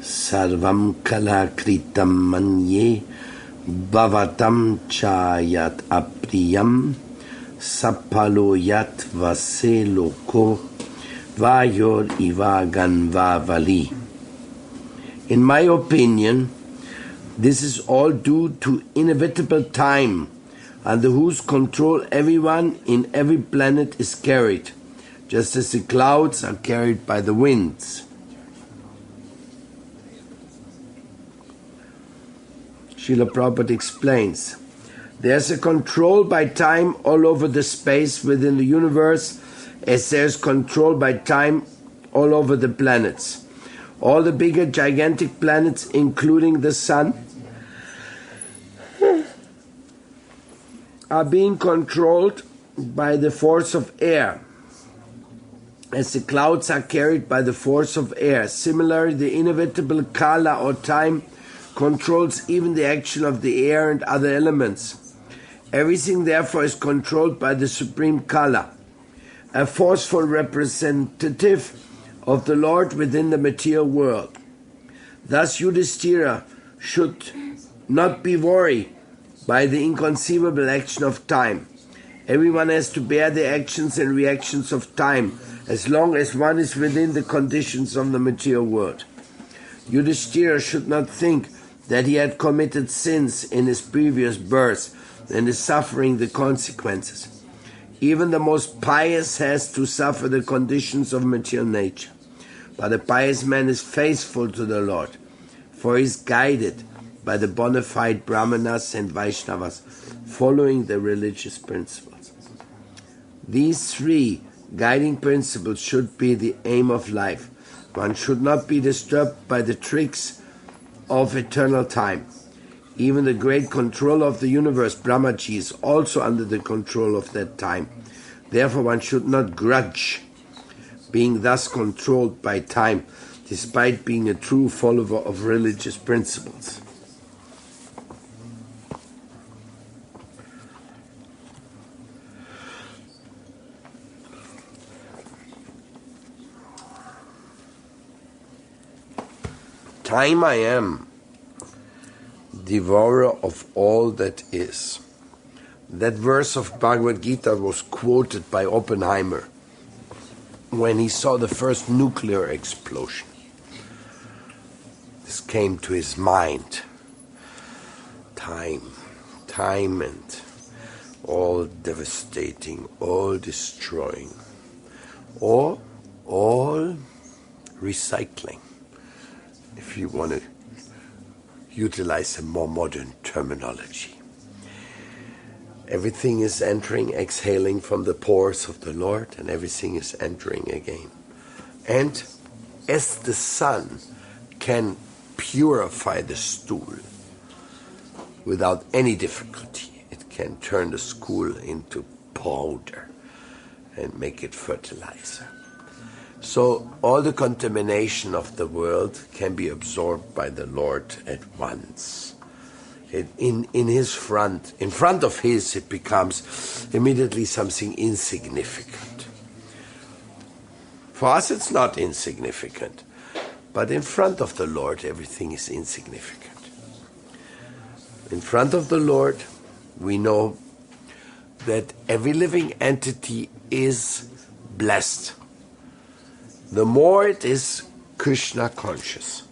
Sarvam kala kritam manye bhavatam chayat apriyam sapalo yat vase loko vayor ivagan vavali. In my opinion, this is all due to inevitable time, under whose control everyone in every planet is carried, just as the clouds are carried by the winds. Srila Prabhupada explains, there's a control by time all over the space within the universe, as there's control by time all over the planets. All the bigger gigantic planets, including the sun, are being controlled by the force of air, as the clouds are carried by the force of air. Similarly, the inevitable kala or time controls even the action of the air and other elements. Everything therefore is controlled by the supreme kala, a forceful representative of the Lord within the material world. Thus Yudhishthira should not be worried by the inconceivable action of time. Everyone has to bear the actions and reactions of time, as long as one is within the conditions of the material world. Yudhishthira should not think that he had committed sins in his previous birth and is suffering the consequences. Even the most pious has to suffer the conditions of material nature. But a pious man is faithful to the Lord, for he is guided by the bona fide Brahmanas and Vaishnavas, following the religious principles. These three guiding principles should be the aim of life. One should not be disturbed by the tricks of eternal time. Even the great controller of the universe, Brahmaji, is also under the control of that time. Therefore one should not grudge being thus controlled by time, despite being a true follower of religious principles. Time I am, devourer of all that is. That verse of Bhagavad Gita was quoted by Oppenheimer when he saw the first nuclear explosion. This came to his mind. Time and all devastating, all destroying, or all recycling, if you want to utilize a more modern terminology. Everything is entering, exhaling from the pores of the Lord, and everything is entering again. And as the sun can purify the stool without any difficulty, it can turn the stool into powder and make it fertilizer. So all the contamination of the world can be absorbed by the Lord at once. In front of his, it becomes immediately something insignificant. For us, it's not insignificant, but in front of the Lord, everything is insignificant. In front of the Lord, we know that every living entity is blessed. The more it is Krishna conscious,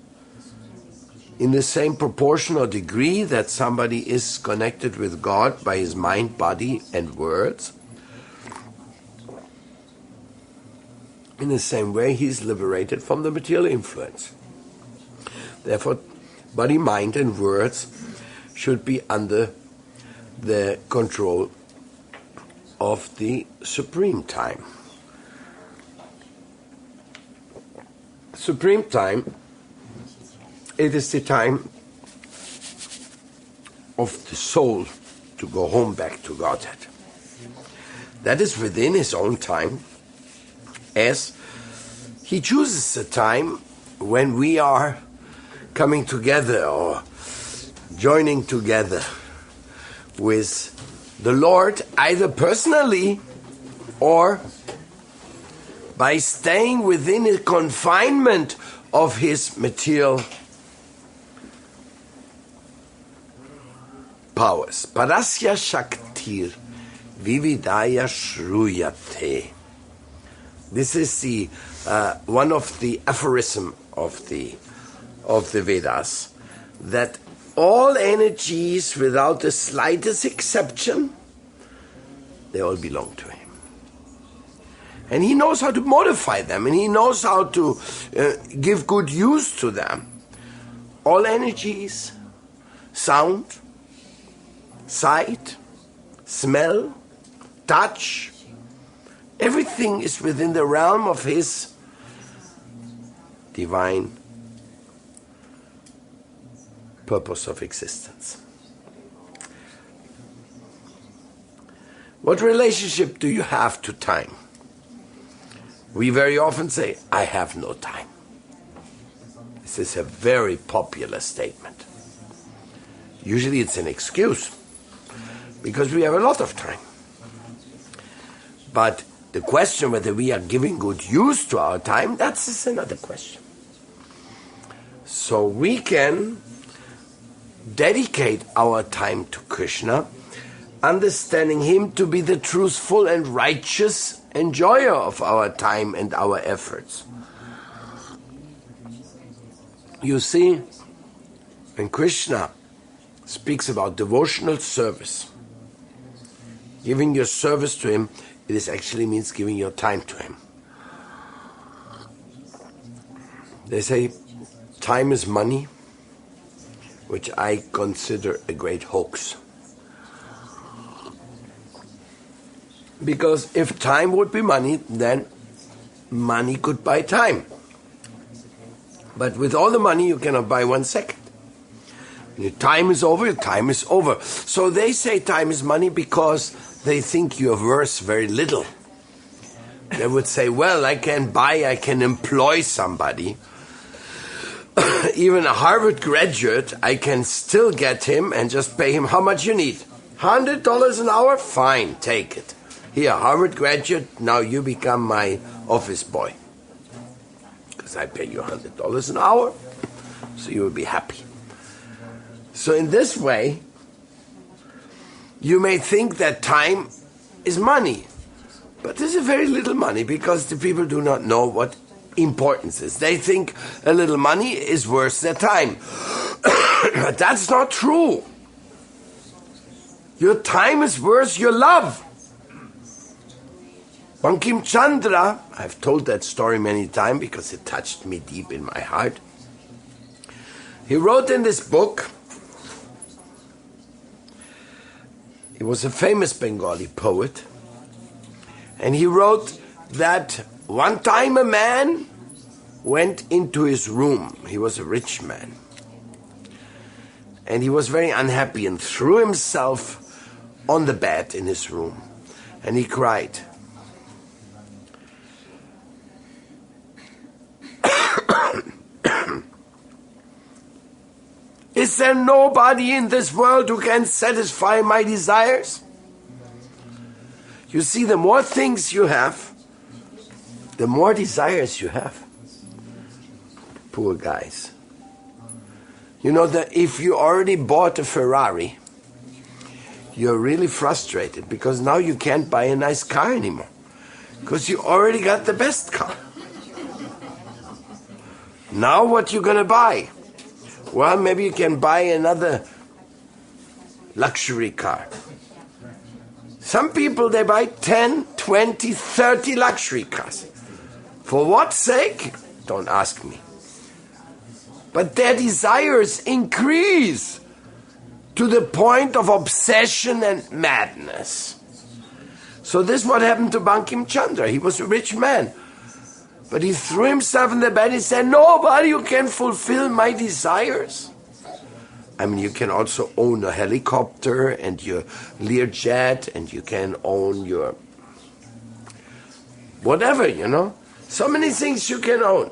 in the same proportion or degree that somebody is connected with God by his mind, body, and words, in the same way he is liberated from the material influence. Therefore, body, mind, and words should be under the control of the supreme time. Supreme time, it is the time of the soul to go home back to Godhead. That is within his own time, as he chooses a time when we are coming together or joining together with the Lord, either personally or by staying within the confinement of his material powers. Parasya Shaktir Vividaya Shruyate. This is the one of the aphorism of the Vedas, that all energies, without the slightest exception, they all belong to him. And he knows how to modify them, and he knows how to give good use to them. All energies, sound, sight, smell, touch, everything is within the realm of his divine purpose of existence. What relationship do you have to time? We very often say, I have no time. This is a very popular statement. Usually it's an excuse, because we have a lot of time. But the question whether we are giving good use to our time, that's another question. So we can dedicate our time to Krishna, understanding him to be the truthful and righteous enjoyer of our time and our efforts. You see, when Krishna speaks about devotional service, giving your service to him, it actually means giving your time to him. They say time is money, which I consider a great hoax. Because if time would be money, then money could buy time. But with all the money, you cannot buy 1 second. When your time is over, your time is over. So they say time is money because they think you're worth very little. They would say, well, I can employ somebody. Even a Harvard graduate, I can still get him and just pay him how much you need. $100 an hour? Fine, take it. Here, Harvard graduate, now you become my office boy. Because I pay you $100 an hour, so you will be happy. So in this way, you may think that time is money. But this is very little money, because the people do not know what importance is. They think a little money is worth their time. But that's not true. Your time is worth your love. Bankim Chandra, I've told that story many times because it touched me deep in my heart. He wrote in this book, he was a famous Bengali poet, and he wrote that one time a man went into his room. He was a rich man. And he was very unhappy and threw himself on the bed in his room. And he cried. Is there nobody in this world who can satisfy my desires? You see, the more things you have, the more desires you have. Poor guys. You know that if you already bought a Ferrari, you're really frustrated because now you can't buy a nice car anymore because you already got the best car. Now what you gonna buy? Well, maybe you can buy another luxury car. Some people, they buy 10, 20, 30 luxury cars. For what sake? Don't ask me. But their desires increase to the point of obsession and madness. So this is what happened to Bankim Chandra. He was a rich man. But he threw himself in the bed and said, nobody who can fulfill my desires. I mean, you can also own a helicopter and your Learjet, and you can own your whatever, you know. So many things you can own.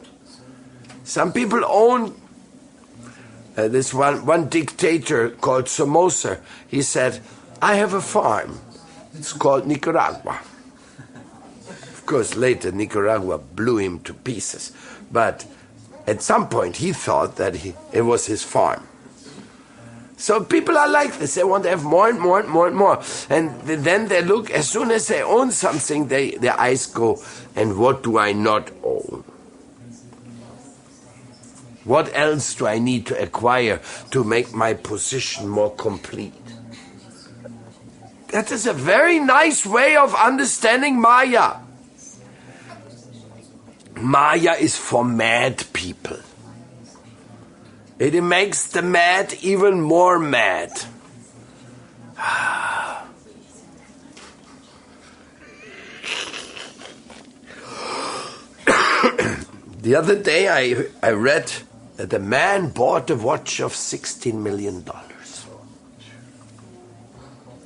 Some people own this one dictator called Somoza. He said, I have a farm. It's called Nicaragua. Of course, later Nicaragua blew him to So people are like this. They want to have more and more and more and more. And then they look, as soon as they own something, their eyes go, and what do I not own? What else do I need to acquire to make my position more complete? That is a very nice way of understanding Maya. Maya is for mad people. It makes the mad even more mad. The other day I read that a man bought a watch of $16 million.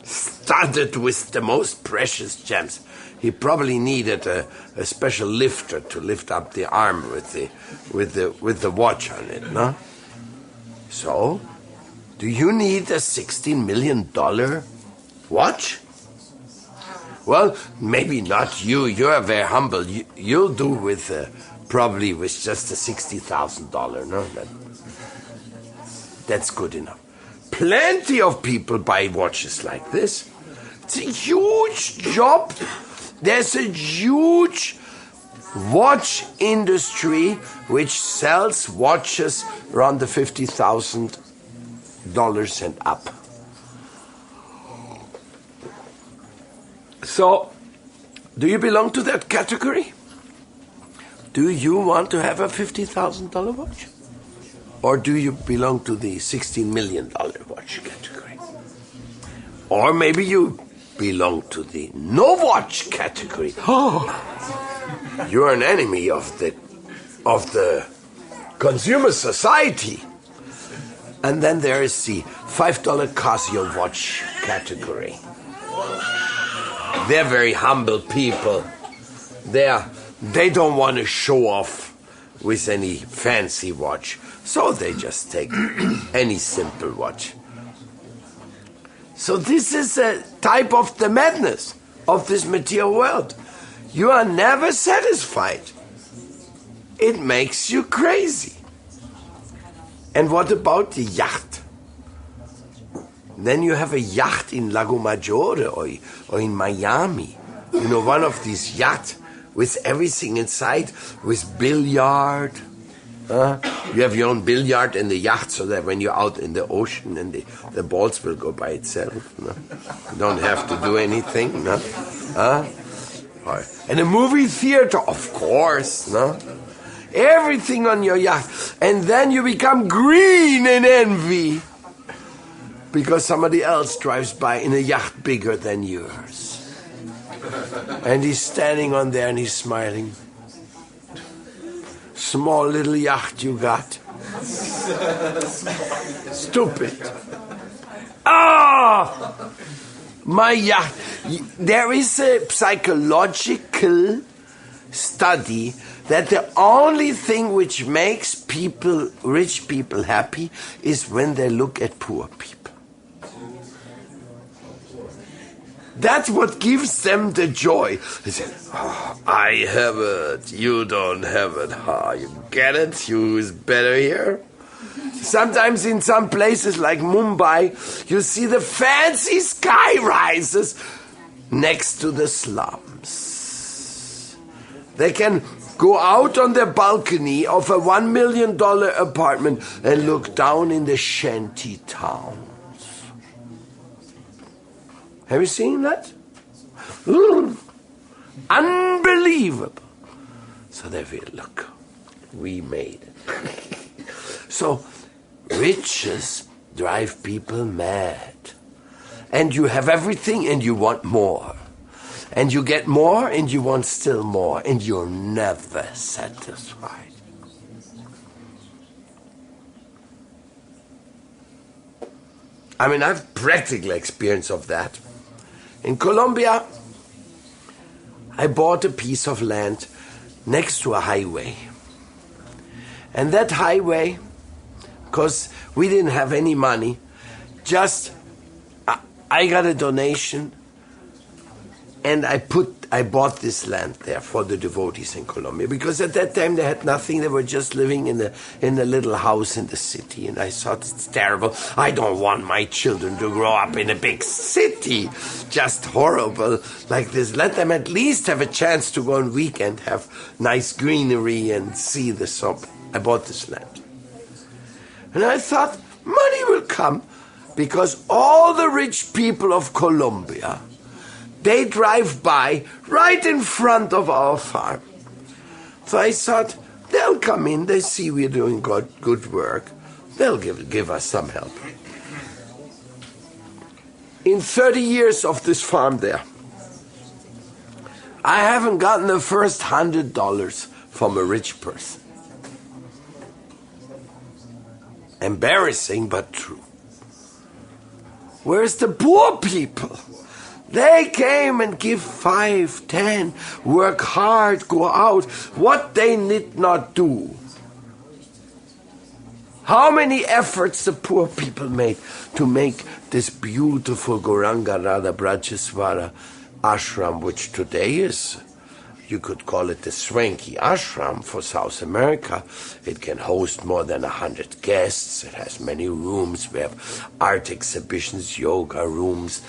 Studded with the most precious gems. He probably needed a special lifter to lift up the arm with the watch on it, no? So, do you need a $16 million watch? Well, maybe not you. You're very humble. You'll do with probably with just a $60,000. No, that's good enough. Plenty of people buy watches like this. It's a huge job. There's a huge watch industry which sells watches around the $50,000 and up. So, do you belong to that category? Do you want to have a $50,000 watch? Or do you belong to the $16 million watch category? Or maybe you belong to the no watch category. Oh, you're an enemy of the consumer society. And then there is the $5 Casio watch category. They're very humble people. They don't want to show off with any fancy watch, so they just take any simple watch. So this is a type of the madness of this material world. You are never satisfied. It makes you crazy. And what about the yacht? Then you have a yacht in Lago Maggiore or in Miami. You know, one of these yachts with everything inside, with billiard. You have your own billiard in the yacht so that when you're out in the ocean and the balls will go by itself. No? You don't have to do anything. No? And a movie theater, of course. No? Everything on your yacht. And then you become green in envy because somebody else drives by in a yacht bigger than yours. And he's standing on there and he's smiling. Small little yacht you got. Stupid. Ah! My yacht. There is a psychological study that the only thing which makes people, rich people, happy is when they look at poor people. That's what gives them the joy. They say, oh, I have it, you don't have it. Oh, you get it? You is better here? Sometimes in some places like Mumbai, you see the fancy sky rises next to the slums. They can go out on the balcony of a $1 million apartment and look down in the shanty town. Have you seen that? Unbelievable. So they feel, look, we made it. So riches drive people mad. And you have everything and you want more. And you get more and you want still more. And you're never satisfied. I mean, I have practical experience of that. In Colombia, I bought a piece of land next to a highway. And that highway, because we didn't have any money, just I got a donation And I bought this land there for the devotees in Colombia, because at that time they had nothing. They were just living in a little house in the city, and I thought, it's terrible. I don't want my children to grow up in a big city, just horrible like this. Let them at least have a chance to go on weekend, have nice greenery and see the soap. I bought this land. And I thought, money will come, because all the rich people of Colombia, they drive by right in front of our farm. So I thought, they'll come in, they see we're doing good work. They'll give us some help. In 30 years of this farm there, I haven't gotten the first $100 from a rich person. Embarrassing, but true. Where's the poor people? They came and give 5, 10, work hard, go out, what they need not do. How many efforts the poor people made to make this beautiful Gauranga Radha Brajaswara ashram, which today is, you could call it the swanky ashram for South America. It can host more than 100 guests. It has many rooms. We have art exhibitions, yoga rooms,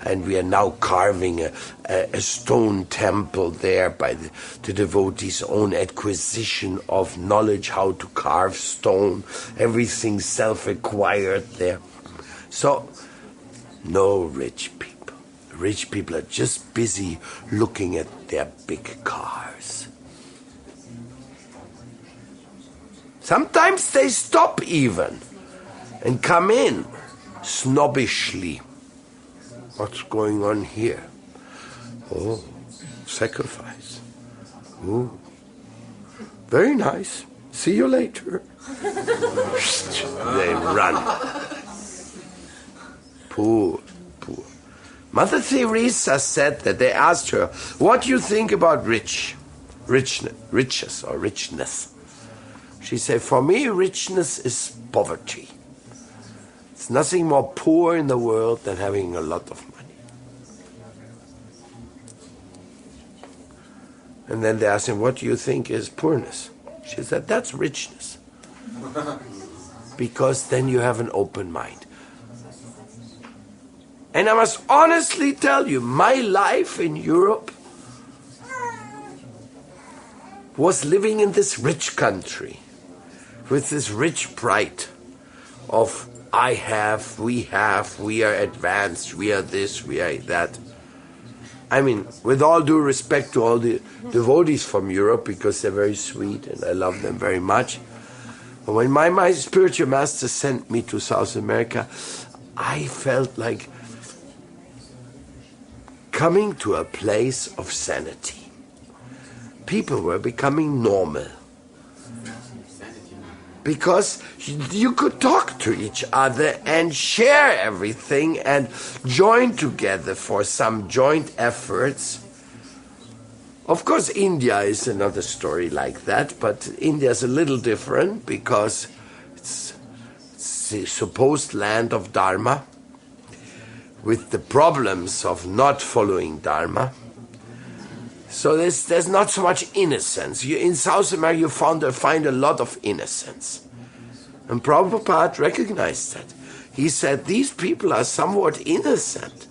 and we are now carving a stone temple there by the devotees' own acquisition of knowledge how to carve stone. Everything self-acquired there. So, no rich people. Rich people are just busy looking at their big cars. Sometimes they stop even and come in snobbishly. What's going on here? Oh, sacrifice. Oh, very nice. See you later. They run. Poor. Mother Teresa said that they asked her, what do you think about riches or richness? She said, for me, richness is poverty. It's nothing more poor in the world than having a lot of money. And then they asked him, what do you think is poorness? She said, that's richness. Because then you have an open mind. And I must honestly tell you, my life in Europe was living in this rich country, with this rich pride of I have, we are advanced, we are this, we are that. I mean, with all due respect to all the devotees from Europe, because they're very sweet and I love them very much. But when my spiritual master sent me to South America, I felt like coming to a place of sanity. People were becoming normal. Because you could talk to each other and share everything and join together for some joint efforts. Of course, India is another story like that, but India is a little different because it's the supposed land of Dharma, with the problems of not following Dharma. So there's not so much innocence. In South America you find a lot of innocence. And Prabhupada recognized that. He said these people are somewhat innocent.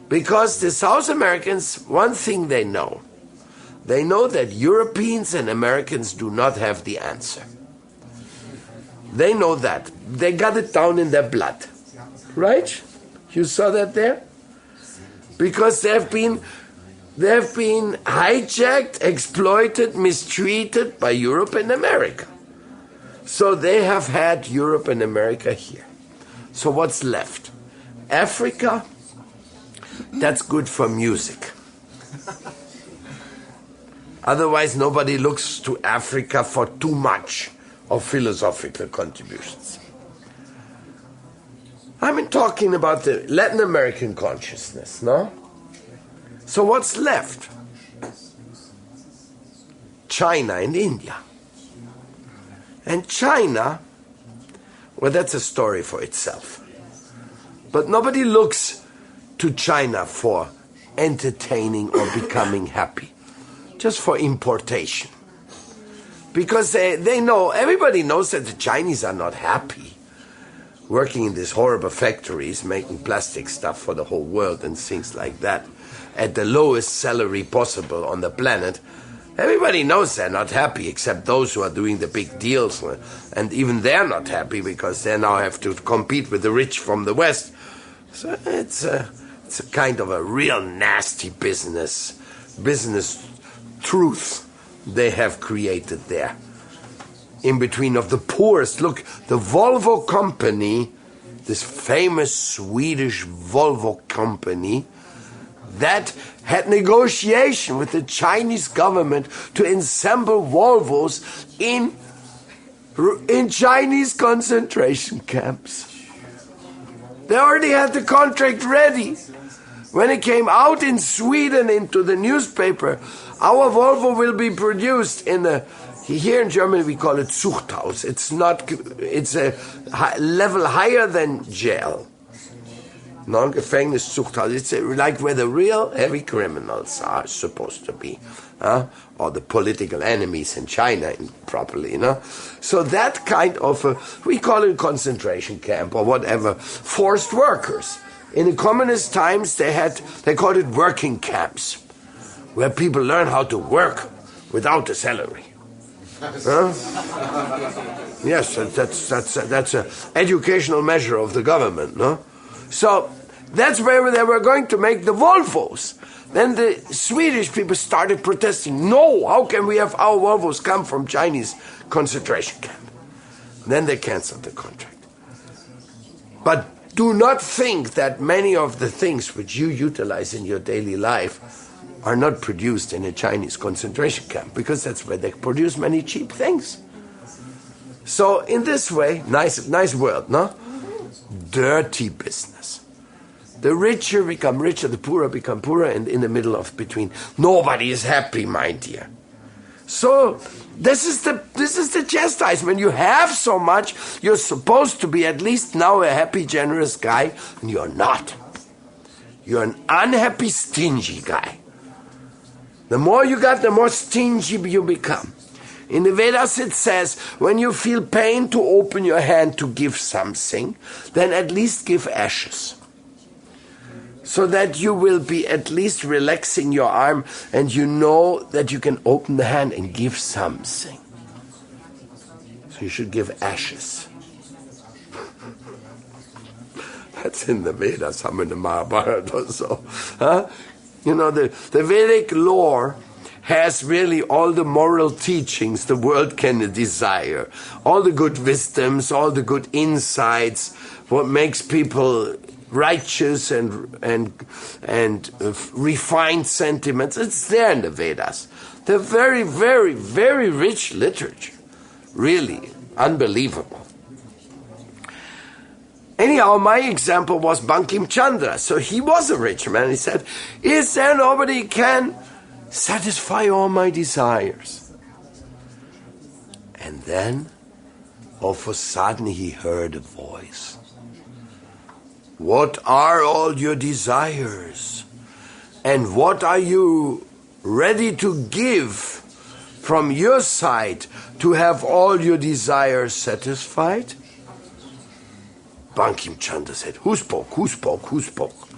Because the South Americans, one thing they know that Europeans and Americans do not have the answer. They know that. They got it down in their blood. Right? You saw that there? Because they have been hijacked, exploited, mistreated by Europe and America. So they have had Europe and America here. So what's left? Africa, that's good for music. Otherwise nobody looks to Africa for too much of philosophical contributions. I'm talking about the Latin American consciousness, no? So what's left? China and India. And China, well, that's a story for itself. But nobody looks to China for entertaining or becoming happy, just for importation. Because they know, everybody knows that the Chinese are not happy working in these horrible factories, making plastic stuff for the whole world and things like that, at the lowest salary possible on the planet. Everybody knows they're not happy, except those who are doing the big deals. And even they're not happy because they now have to compete with the rich from the West. So it's a kind of a real nasty business truth they have created there. In between of the poorest. Look, the Volvo company, this famous Swedish Volvo company, that had negotiation with the Chinese government to assemble Volvos in Chinese concentration camps. They already had the contract ready. When it came out in Sweden into the newspaper, our Volvo will be produced in a, here in Germany we call it Zuchthaus. It's a level higher than jail. Non-Gefängnis Zuchthaus. It's like where the real heavy criminals are supposed to be. Or the political enemies in China, properly, So that kind of, we call it concentration camp or whatever, forced workers. In the communist times, they called it working camps, where people learn how to work without a salary. Yes, that's an educational measure of the government, no? So that's where they were going to make the Volvos. Then the Swedish people started protesting. No, how can we have our Volvos come from Chinese concentration camp? Then they canceled the contract. But do not think that many of the things which you utilize in your daily life are not produced in a Chinese concentration camp, because that's where they produce many cheap things. So in this way, nice world, no? Dirty business. The richer become richer, the poorer become poorer, and in the middle of between, nobody is happy, my dear. So this is the chastisement. You have so much, you're supposed to be at least now a happy, generous guy, and you're not. You're an unhappy, stingy guy. The more you got, the more stingy you become. In the Vedas it says, when you feel pain to open your hand to give something, then at least give ashes. So that you will be at least relaxing your arm and you know that you can open the hand and give something. So you should give ashes. That's in the Vedas, some in the Mahabharata also. You know, the Vedic lore has really all the moral teachings the world can desire. All the good wisdoms, all the good insights, what makes people righteous and refined sentiments. It's there in the Vedas. They're very, very, very rich literature. Really unbelievable. Anyhow, my example was Bankim Chandra. So he was a rich man. He said, is there nobody can satisfy all my desires? And then, all of a sudden, he heard a voice. What are all your desires? And what are you ready to give from your side to have all your desires satisfied? Bankim Chandra said, who spoke? Who spoke? Who spoke?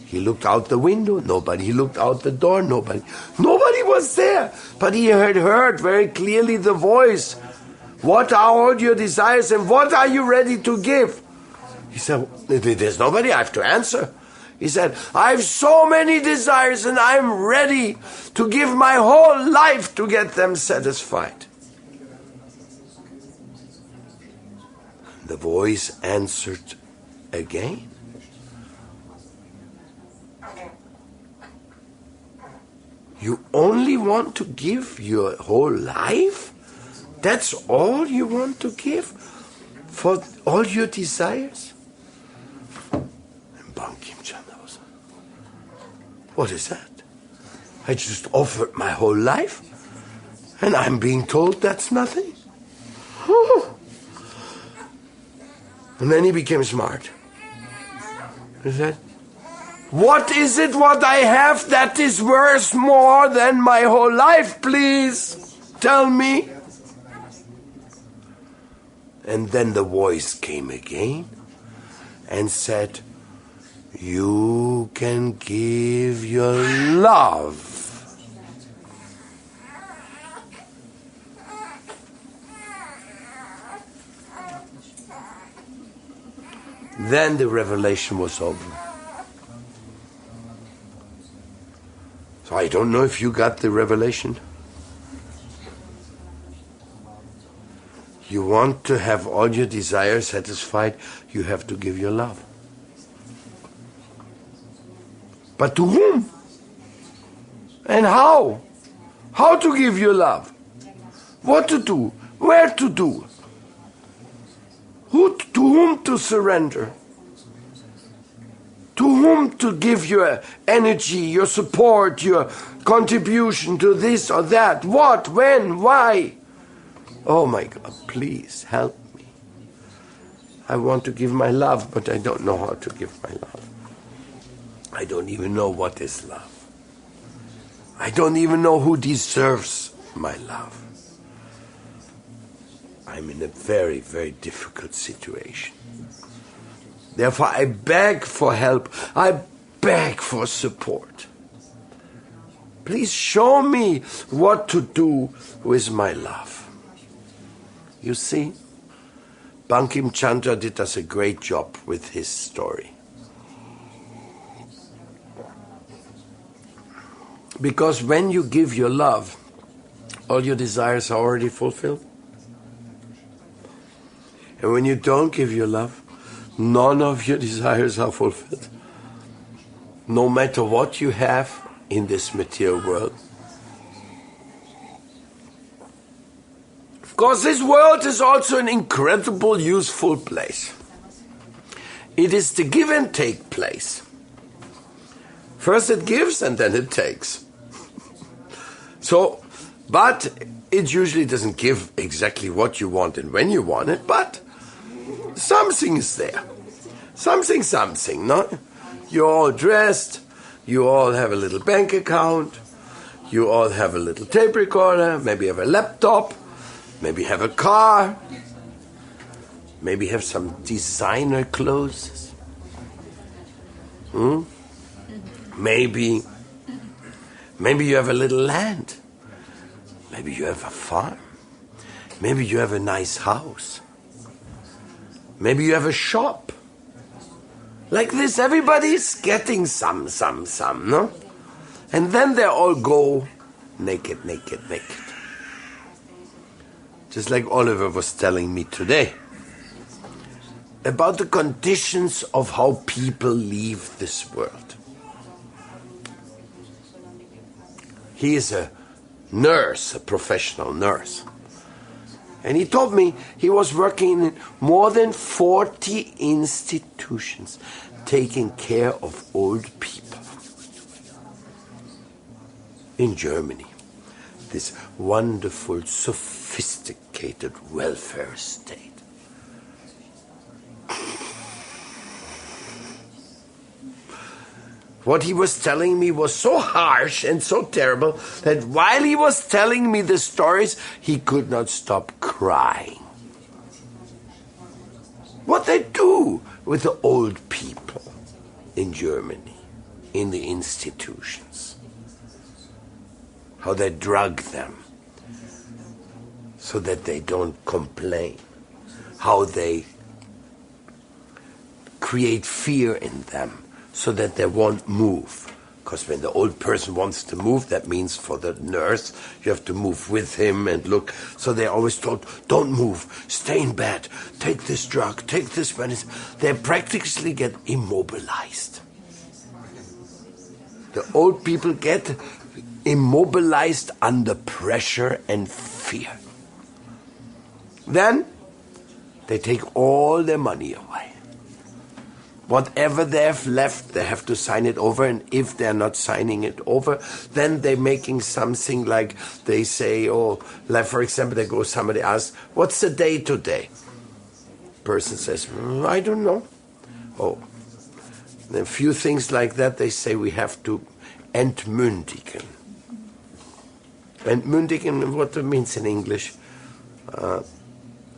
He looked out the window, nobody. He looked out the door, nobody. Nobody was there, but he had heard very clearly the voice. What are all your desires and what are you ready to give? He said, there's nobody, I have to answer. He said, I have so many desires and I'm ready to give my whole life to get them satisfied. The voice answered again. You only want to give your whole life? That's all you want to give for all your desires? And Bankim Chandra was, what is that? I just offered my whole life and I'm being told that's nothing? And then he became smart. He said, What is it what I have that is worth more than my whole life, please? Tell me. And then the voice came again and said, you can give your love. Then the revelation was over. So I don't know if you got the revelation. You want to have all your desires satisfied, you have to give your love. But to whom? And how? How to give your love? What to do? Where to do? To whom to surrender? To whom to give your energy, your support, your contribution to this or that? What? When? Why? Oh my God, please help me. I want to give my love, but I don't know how to give my love. I don't even know what is love. I don't even know who deserves my love. I'm in a very, very difficult situation. Therefore, I beg for help. I beg for support. Please show me what to do with my love. You see, Bankim Chandra did us a great job with his story. Because when you give your love, all your desires are already fulfilled. And when you don't give your love, none of your desires are fulfilled. No matter what you have in this material world. Of course, this world is also an incredible, useful place. It is the give and take place. First it gives and then it takes. So, but it usually doesn't give exactly what you want and when you want it, but something is there. Something, no? You're all dressed, you all have a little bank account, you all have a little tape recorder, maybe you have a laptop, maybe you have a car, maybe you have some designer clothes. Maybe you have a little land. Maybe you have a farm. Maybe you have a nice house. Maybe you have a shop. Like this, everybody's getting some, no? And then they all go naked. Just like Oliver was telling me today. About the conditions of how people leave this world. He is a nurse, a professional nurse. And he told me he was working in more than 40 institutions taking care of old people. In Germany, this wonderful, sophisticated welfare state. What he was telling me was so harsh and so terrible that while he was telling me the stories, he could not stop crying. What they do with the old people in Germany, in the institutions. How they drug them so that they don't complain. How they create fear in them so that they won't move. Because when the old person wants to move, that means for the nurse, you have to move with him and look. So they're always told, don't move, stay in bed, take this drug, take this medicine. They practically get immobilized. The old people get immobilized under pressure and fear. Then they take all their money away. Whatever they have left, they have to sign it over, and if they're not signing it over, then they're making something like they say, oh, like for example, they go, somebody asks, what's the day today? Person says, I don't know. Oh, A few things like that, they say we have to entmündigen. Entmündigen, what it means in English,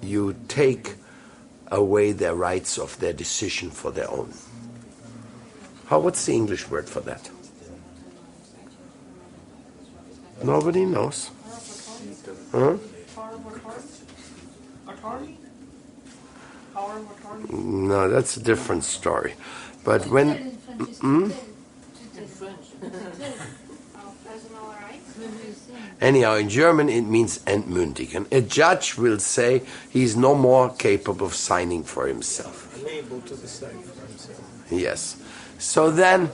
you take away their rights of their decision for their own. What's the English word for that? Nobody knows. Huh? No, that's a different story. But when... Anyhow, in German it means entmündigen. A judge will say he's no more capable of signing for himself. Unable to decide for himself. Yes. So then,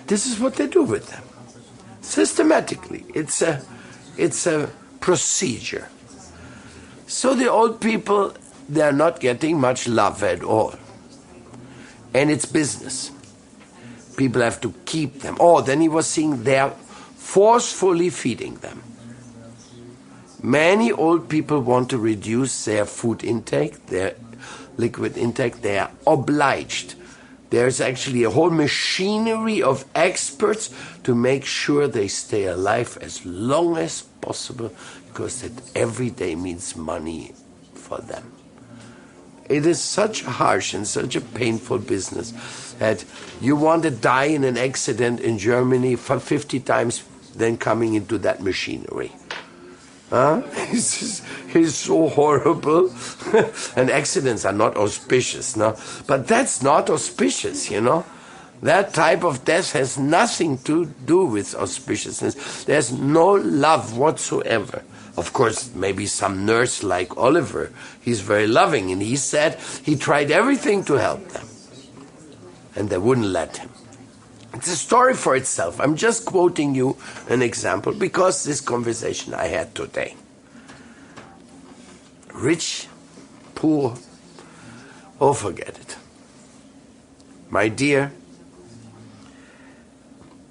this is what they do with them. Systematically. It's a procedure. So the old people, they're not getting much love at all. And it's business. People have to keep them. Then he was seeing they're forcefully feeding them. Many old people want to reduce their food intake, their liquid intake. They are obliged. There's actually a whole machinery of experts to make sure they stay alive as long as possible, because that every day means money for them. It is such a harsh and such a painful business that you want to die in an accident in Germany for 50 times than coming into that machinery. It's so horrible. And accidents are not auspicious, no? But that's not auspicious, you know? That type of death has nothing to do with auspiciousness. There's no love whatsoever. Of course, maybe some nurse like Oliver, he's very loving, and he said he tried everything to help them. And they wouldn't let him. It's a story for itself. I'm just quoting you an example because this conversation I had today. Rich, poor, forget it. My dear,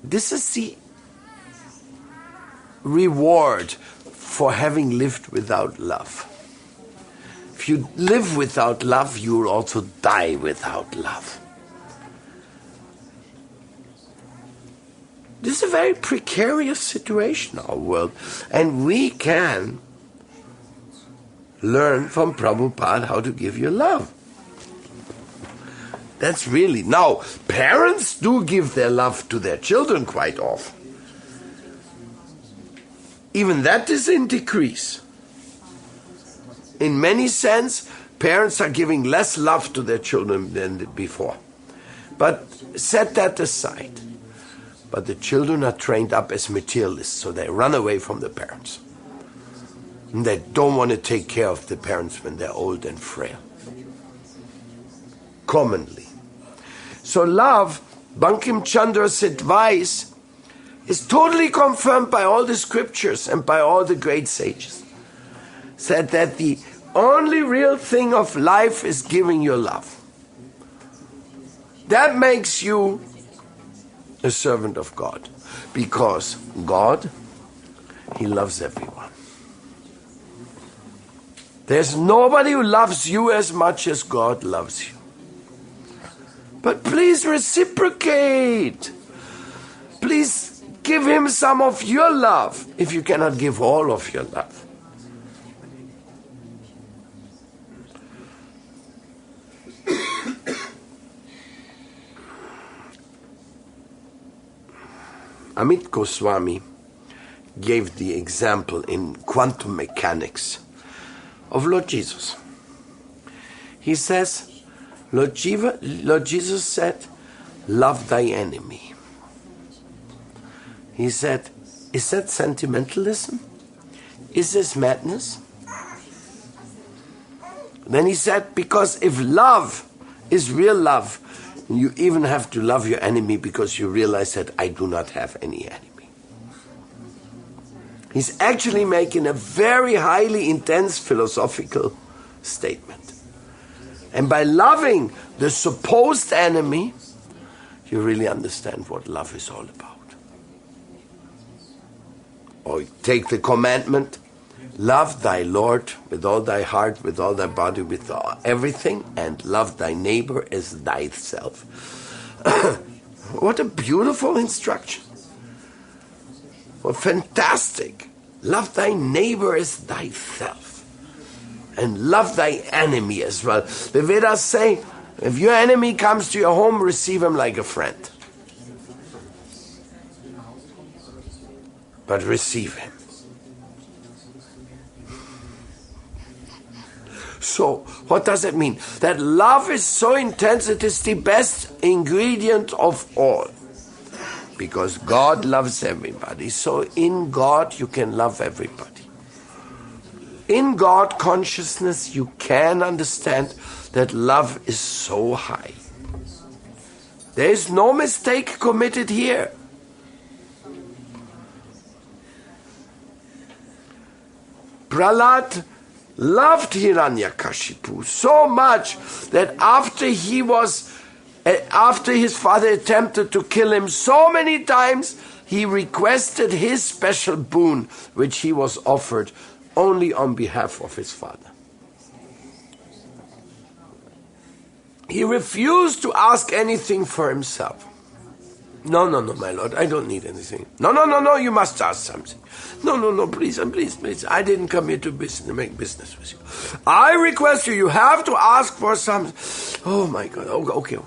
this is the reward for having lived without love. If you live without love, you will also die without love. This is a very precarious situation in our world, and we can learn from Prabhupada how to give you love. That's really... Now, parents do give their love to their children quite often. Even that is in decrease. In many sense, parents are giving less love to their children than before. But set that aside. But the children are trained up as materialists, so they run away from the parents. And they don't want to take care of the parents when they're old and frail. Commonly. So love, Bankim Chandra's advice, is totally confirmed by all the scriptures and by all the great sages. Said that the only real thing of life is giving your love. That makes you a servant of God, because God, He loves everyone. There's nobody who loves you as much as God loves you. But please reciprocate. Please give Him some of your love, if you cannot give all of your love. Amit Goswami gave the example in quantum mechanics of Lord Jesus. He says, Lord Jesus said, love thy enemy. He said, is that sentimentalism? Is this madness? Then he said, because if love is real love, you even have to love your enemy because you realize that I do not have any enemy. He's actually making a very highly intense philosophical statement. And by loving the supposed enemy, you really understand what love is all about. Or take the commandment, love thy Lord with all thy heart, with all thy body, with everything, and love thy neighbor as thyself. What a beautiful instruction. Well, fantastic. Love thy neighbor as thyself. And love thy enemy as well. The Vedas say, if your enemy comes to your home, receive him like a friend. But receive him. So, what does it mean? That love is so intense, it is the best ingredient of all. Because God loves everybody. So in God you can love everybody. In God consciousness you can understand that love is so high. There is no mistake committed here. Prahlad loved Hiranyakashipu so much that after his father attempted to kill him so many times, he requested his special boon, which he was offered only on behalf of his father. He refused to ask anything for himself. No, my lord, I don't need anything. No, you must ask something. No, please, I didn't come here to make business with you. I request you have to ask for something. Oh my God, okay.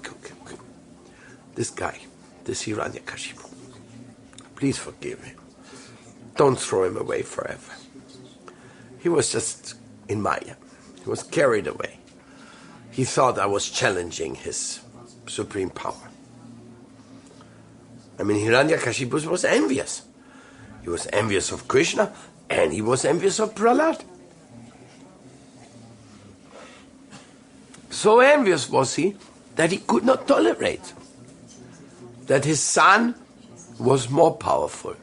This guy, this Hiranyakashipu, please forgive him. Don't throw him away forever. He was just in Maya. He was carried away. He thought I was challenging his supreme power. I mean, Hiranyakashipu was envious. He was envious of Krishna and he was envious of Prahlad. So envious was he that he could not tolerate that his son was more powerful.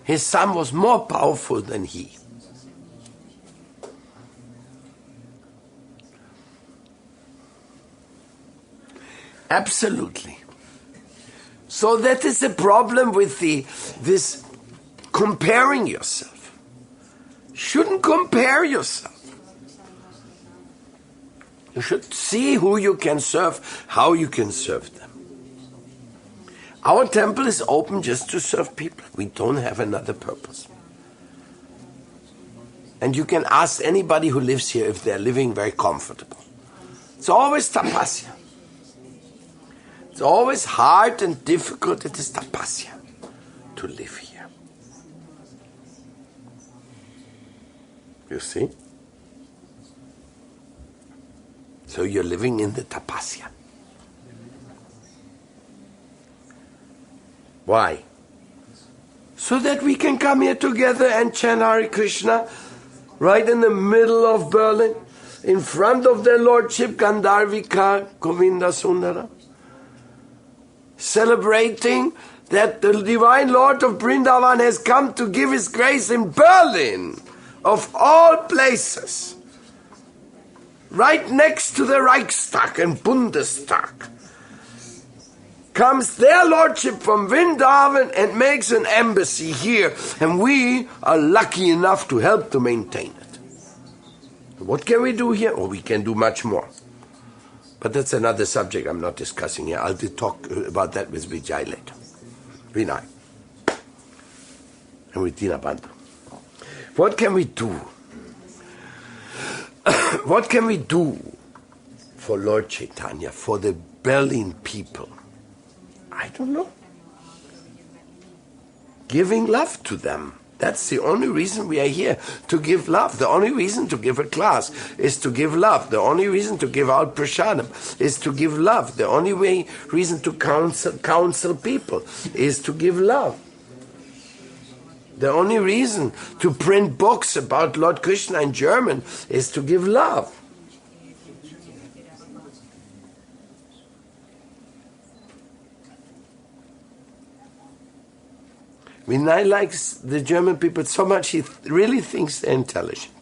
His son was more powerful than he. Absolutely. So that is the problem with this comparing yourself. You shouldn't compare yourself. You should see who you can serve, how you can serve them. Our temple is open just to serve people. We don't have another purpose. And you can ask anybody who lives here if they're living very comfortable. It's always tapasya. It's always hard and difficult. It is tapasya to live here. You see? So you're living in the tapasya. Why? So that we can come here together and chant Hare Krishna right in the middle of Berlin, in front of their Lordship Gandharvika Govinda Sundara, celebrating that the Divine Lord of Vrindavan has come to give His grace in Berlin, of all places, right next to the Reichstag and Bundestag. Comes their lordship from Vrindavan and makes an embassy here, and we are lucky enough to help to maintain it. What can we do here? Oh, we can do much more. But that's another subject I'm not discussing here. I'll talk about that with Vijay later. Vinay. And with Dina Bandhu. What can we do? What can we do for Lord Chaitanya, for the Berlin people? I don't know. Giving love to them. That's the only reason we are here, to give love. The only reason to give a class is to give love. The only reason to give out prasadam is to give love. The only reason to counsel people is to give love. The only reason to print books about Lord Krishna in German is to give love. Vinay likes the German people so much, he really thinks they're intelligent.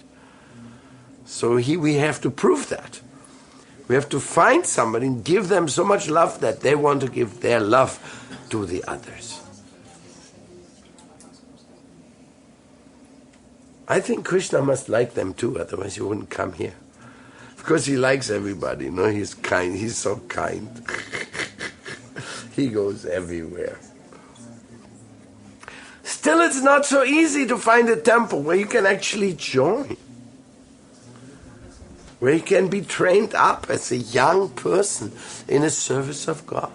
So we have to prove that. We have to find somebody and give them so much love that they want to give their love to the others. I think Krishna must like them too, otherwise he wouldn't come here. Because he likes everybody, he's kind, he's so kind. He goes everywhere. Still, it's not so easy to find a temple where you can actually join, where you can be trained up as a young person in the service of God.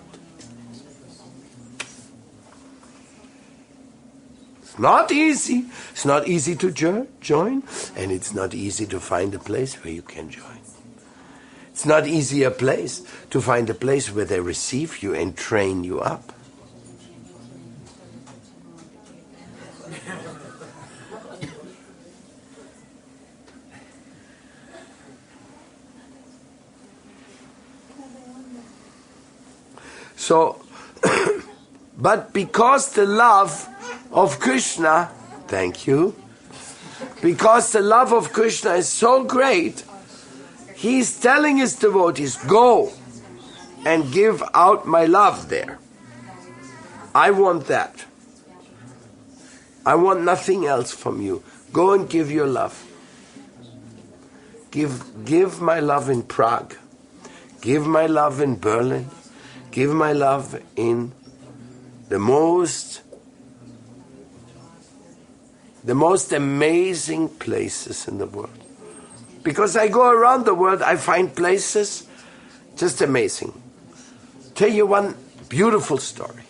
It's not easy. It's not easy to join, and it's not easy to find a place where you can join. It's not easy to find a place where they receive you and train you up. So, but because the love of Krishna, thank you, because the love of Krishna is so great, he's telling his devotees, go and give out my love there. I want that. I want nothing else from you. Go and give your love. Give my love in Prague. Give my love in Berlin. Give my love in the most amazing places in the world. Because I go around the world, I find places just amazing. Tell you one beautiful story.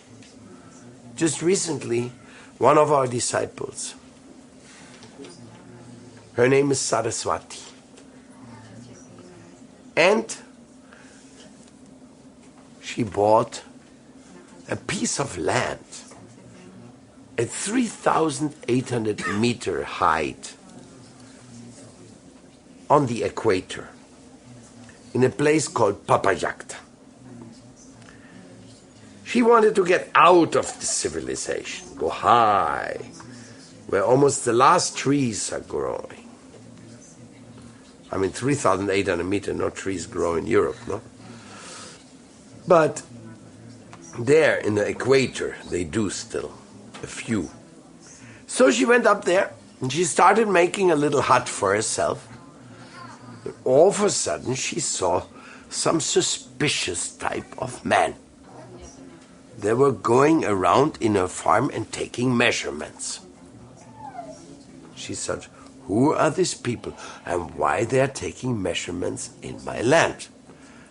Just recently, one of our disciples, her name is Saraswati, and she bought a piece of land at 3,800 meter height on the equator in a place called Papayakta. She wanted to get out of the civilization, go high, where almost the last trees are growing. I mean, 3,800 meters, no trees grow in Europe, no? But there in the equator, they do still, a few. So she went up there and she started making a little hut for herself. But all of a sudden she saw some suspicious type of man. They were going around in her farm and taking measurements. She said, who are these people and why they are taking measurements in my land?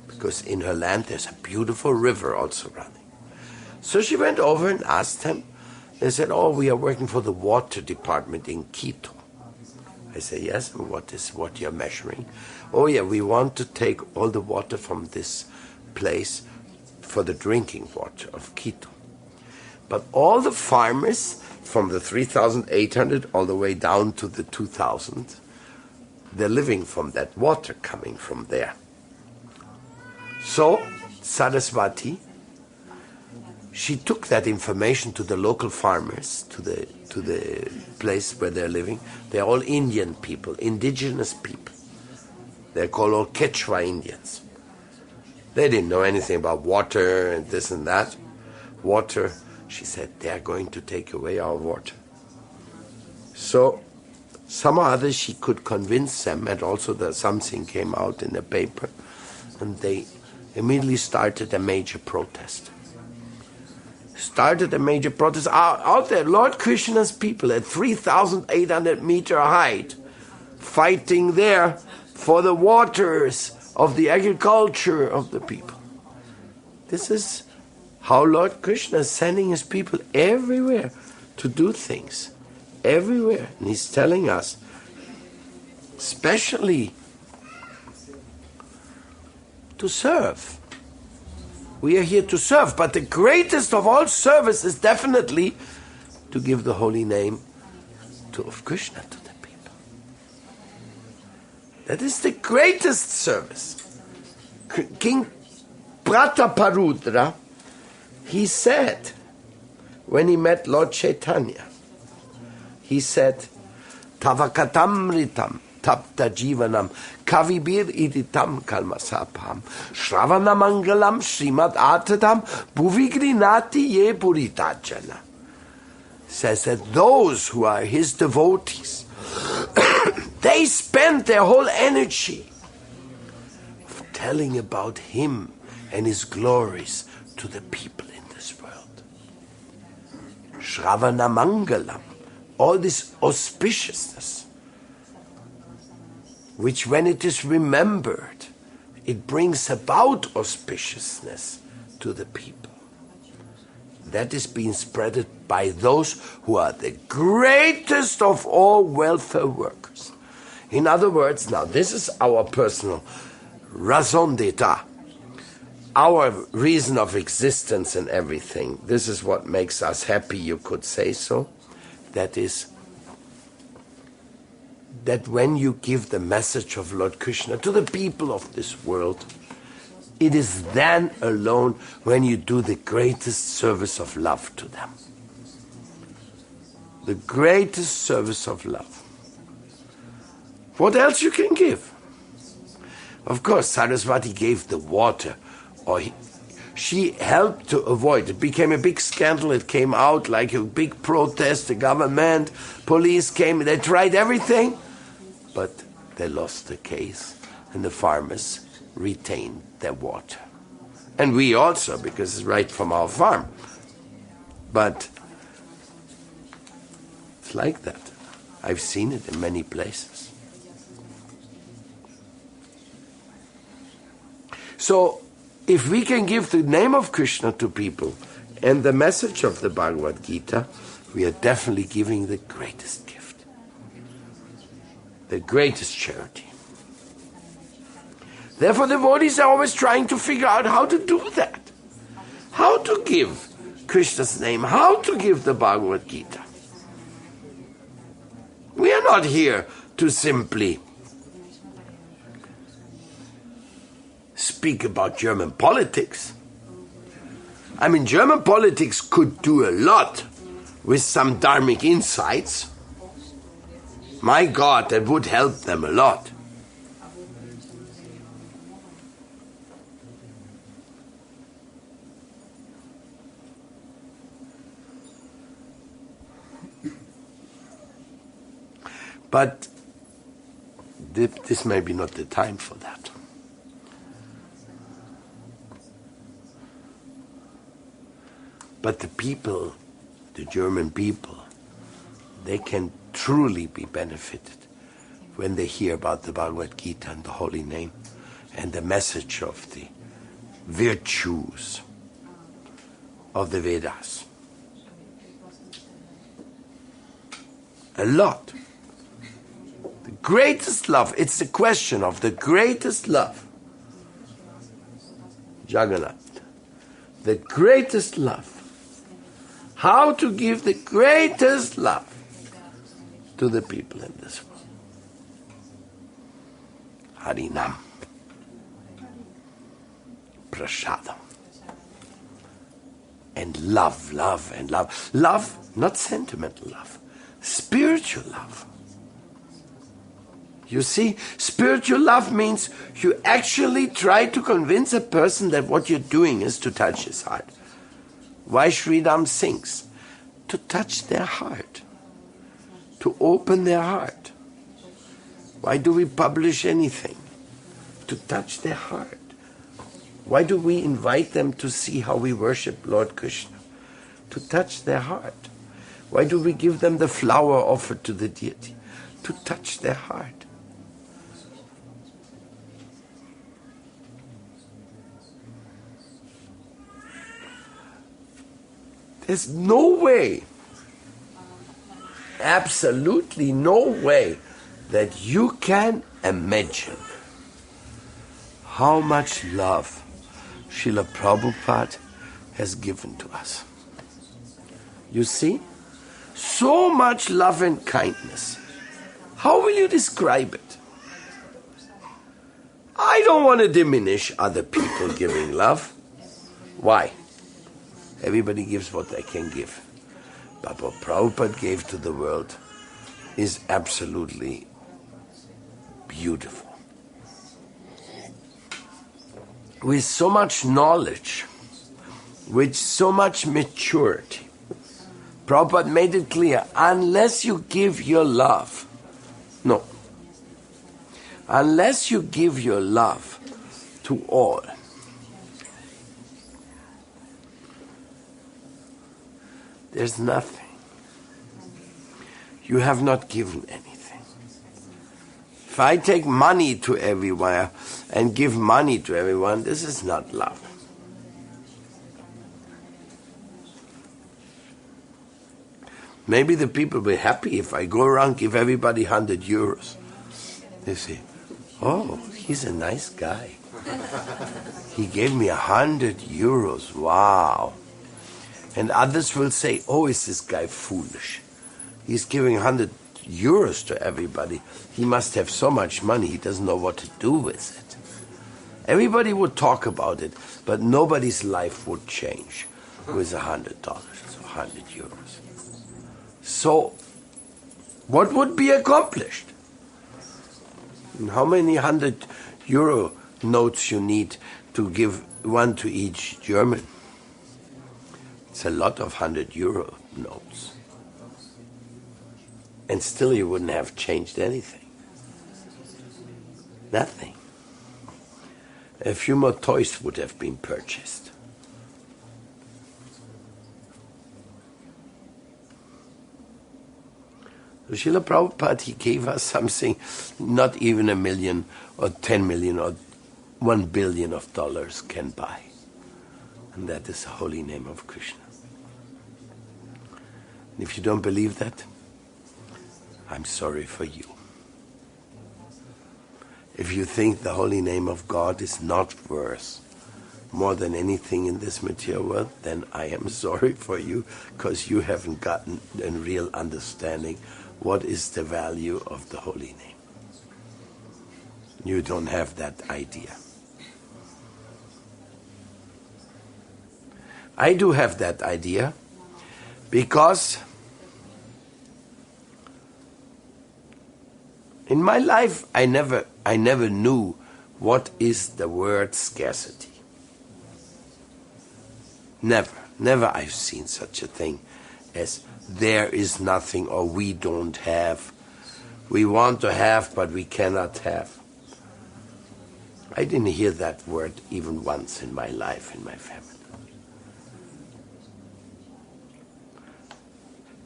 Because in her land there's a beautiful river also running. So she went over and asked them. They said, oh, we are working for the water department in Quito. I said, yes, and what you're measuring? Oh yeah, we want to take all the water from this place for the drinking water of Quito. But all the farmers from the 3,800 all the way down to the 2,000, they're living from that water coming from there. So, Saraswati, she took that information to the local farmers, to the place where they're living. They're all Indian people, indigenous people. They're called all Quechua Indians. They didn't know anything about water and this and that. Water, she said, they're going to take away our water. So, some or others she could convince them, and also that something came out in the paper, and they immediately started a major protest. Out there, Lord Krishna's people at 3,800 meter height, fighting there for the waters of the agriculture of the people. This is how Lord Krishna is sending his people everywhere to do things. Everywhere. And he's telling us, especially to serve. We are here to serve, but the greatest of all service is definitely to give the holy name of Krishna to the people. That is the greatest service. King Prataparudra, he said, when he met Lord Chaitanya, he said, Tavakatamritam tapta jivanam kavibir iditam kalmasapam shravanamangalam srimad atadam bhuvigrinati ye puritajana. Says that those who are his devotees, they spend their whole energy of telling about him and his glories to the people in the this world. Shravana Mangalam, all this auspiciousness, which when it is remembered, it brings about auspiciousness to the people. That is being spreaded by those who are the greatest of all welfare workers. In other words, now this is our personal raison d'etat, our reason of existence and everything. This is what makes us happy, you could say so. That is, that when you give the message of Lord Krishna to the people of this world, it is then alone when you do the greatest service of love to them. The greatest service of love. What else you can give? Of course, Saraswati gave the water, or she helped to avoid. It became a big scandal. It came out like a big protest. The government, police came. They tried everything, but they lost the case, and the farmers retained their water. And we also, because it's right from our farm. But it's like that. I've seen it in many places. So, if we can give the name of Krishna to people and the message of the Bhagavad Gita, we are definitely giving the greatest gift, the greatest charity. Therefore, devotees are always trying to figure out how to do that, how to give Krishna's name, how to give the Bhagavad Gita. We are not here to simply speak about German politics. I mean, German politics could do a lot with some dharmic insights. My God, that would help them a lot. But this may be not the time for that. But the people, the German people, they can truly be benefited when they hear about the Bhagavad Gita and the holy name and the message of the virtues of the Vedas. A lot. The greatest love, it's the question of the greatest love. Jagannath, the greatest love. How to give the greatest love to the people in this world. Harinam. Prasadam. And love, love, and love. Love, not sentimental love. Spiritual love. You see, spiritual love means you actually try to convince a person that what you're doing is to touch his heart. Why Sri Ram sings? To touch their heart. To open their heart. Why do we publish anything? To touch their heart. Why do we invite them to see how we worship Lord Krishna? To touch their heart. Why do we give them the flower offered to the deity? To touch their heart. There's no way, absolutely no way, that you can imagine how much love Srila Prabhupada has given to us. You see? So much love and kindness. How will you describe it? I don't want to diminish other people giving love. Why? Everybody gives what they can give. But what Prabhupada gave to the world is absolutely beautiful. With so much knowledge, with so much maturity, Prabhupada made it clear, unless you give your love, unless you give your love to all, There's nothing. You have not given anything. If I take money to everywhere and give money to everyone, this is not love. Maybe the people will be happy if I go around give everybody 100 euros. They say, oh, he's a nice guy. He gave me 100 euros. Wow. And others will say, oh, is this guy foolish? He's giving 100 euros to everybody. He must have so much money, he doesn't know what to do with it. Everybody would talk about it, but nobody's life would change with $100 or 100 euros. So, what would be accomplished? And how many 100 euro notes you need to give one to each German? It's a lot of 100 euro notes. And still you wouldn't have changed anything. Nothing. A few more toys would have been purchased. So Srila Prabhupada, he gave us something not even 1 million or 10 million or 1 billion of dollars can buy. And that is the holy name of Krishna. And if you don't believe that, I'm sorry for you. If you think the holy name of God is not worth more than anything in this material world, then I am sorry for you, because you haven't gotten a real understanding what is the value of the holy name. You don't have that idea. I do have that idea, because in my life I never knew what is the word scarcity. Never I've seen such a thing as there is nothing or we don't have. We want to have but we cannot have. I didn't hear that word even once in my life, in my family.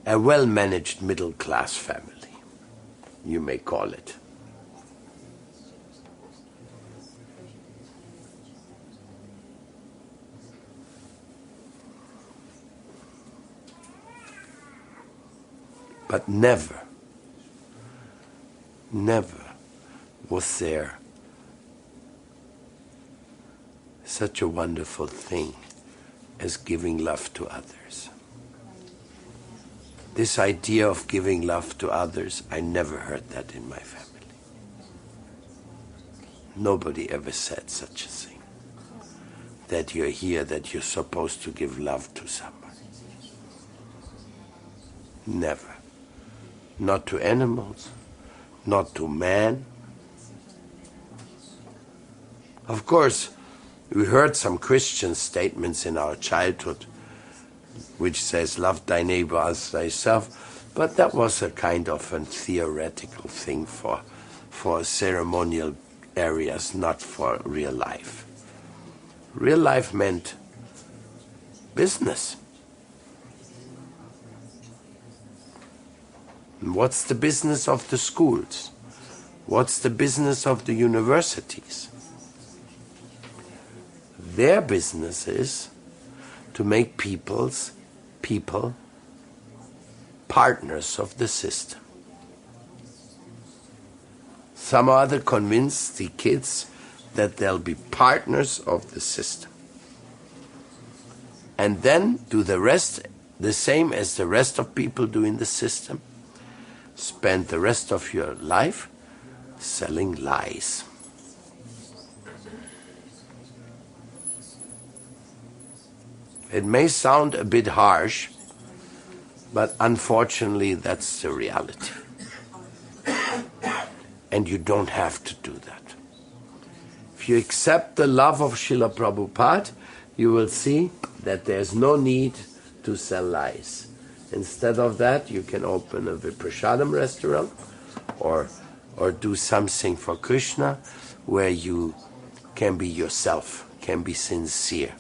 A well-managed middle-class family, you may call it. But never was there such a wonderful thing as giving love to others. This idea of giving love to others, I never heard that in my family. Nobody ever said such a thing. That you're here, that you're supposed to give love to somebody. Never. Not to animals, not to man. Of course, we heard some Christian statements in our childhood which says, love thy neighbor as thyself, but that was a kind of a theoretical thing for ceremonial areas, not for real life. Real life meant business. And what's the business of the schools? What's the business of the universities? Their business is to make people partners of the system. Some other convince the kids that they'll be partners of the system. And then do the rest the same as the rest of people do in the system. Spend the rest of your life selling lies. It may sound a bit harsh, but unfortunately that's the reality. And you don't have to do that. If you accept the love of Srila Prabhupada, you will see that there's no need to sell lies. Instead of that, you can open a prasadam restaurant or do something for Krishna where you can be yourself, can be sincere.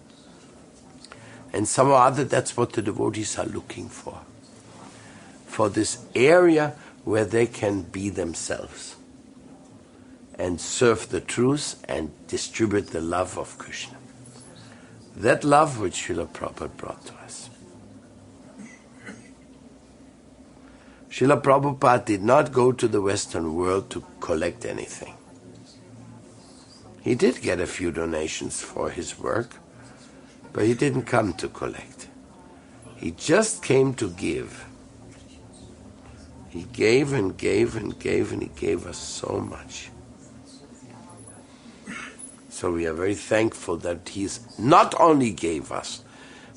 And somehow or other, that's what the devotees are looking for. For this area where they can be themselves and serve the truth and distribute the love of Krishna. That love which Srila Prabhupada brought to us. Srila Prabhupada did not go to the Western world to collect anything. He did get a few donations for his work, but he didn't come to collect. He just came to give. He gave and gave and gave, and he gave us so much. So we are very thankful that he's not only gave us,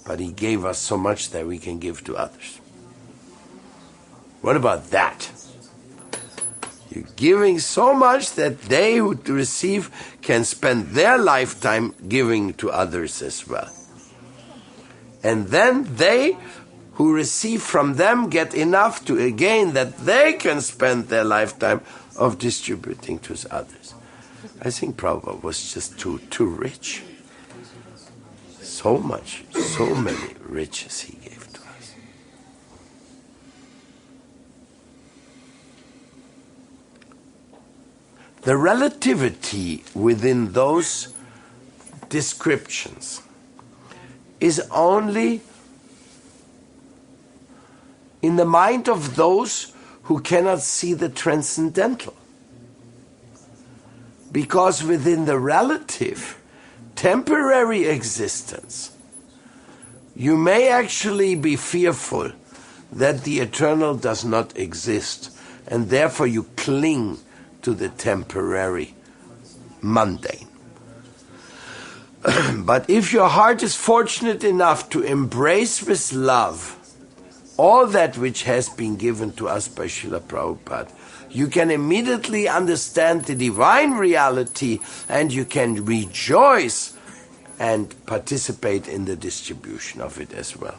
but he gave us so much that we can give to others. What about that? You're giving so much that they who receive can spend their lifetime giving to others as well. And then they who receive from them get enough to again that they can spend their lifetime of distributing to others. I think Prabhupada was just too rich. So much, so many riches he gave to us. The relativity within those descriptions is only in the mind of those who cannot see the transcendental. Because within the relative, temporary existence, you may actually be fearful that the eternal does not exist, and therefore you cling to the temporary, mundane. But if your heart is fortunate enough to embrace with love all that which has been given to us by Srila Prabhupada, you can immediately understand the divine reality and you can rejoice and participate in the distribution of it as well.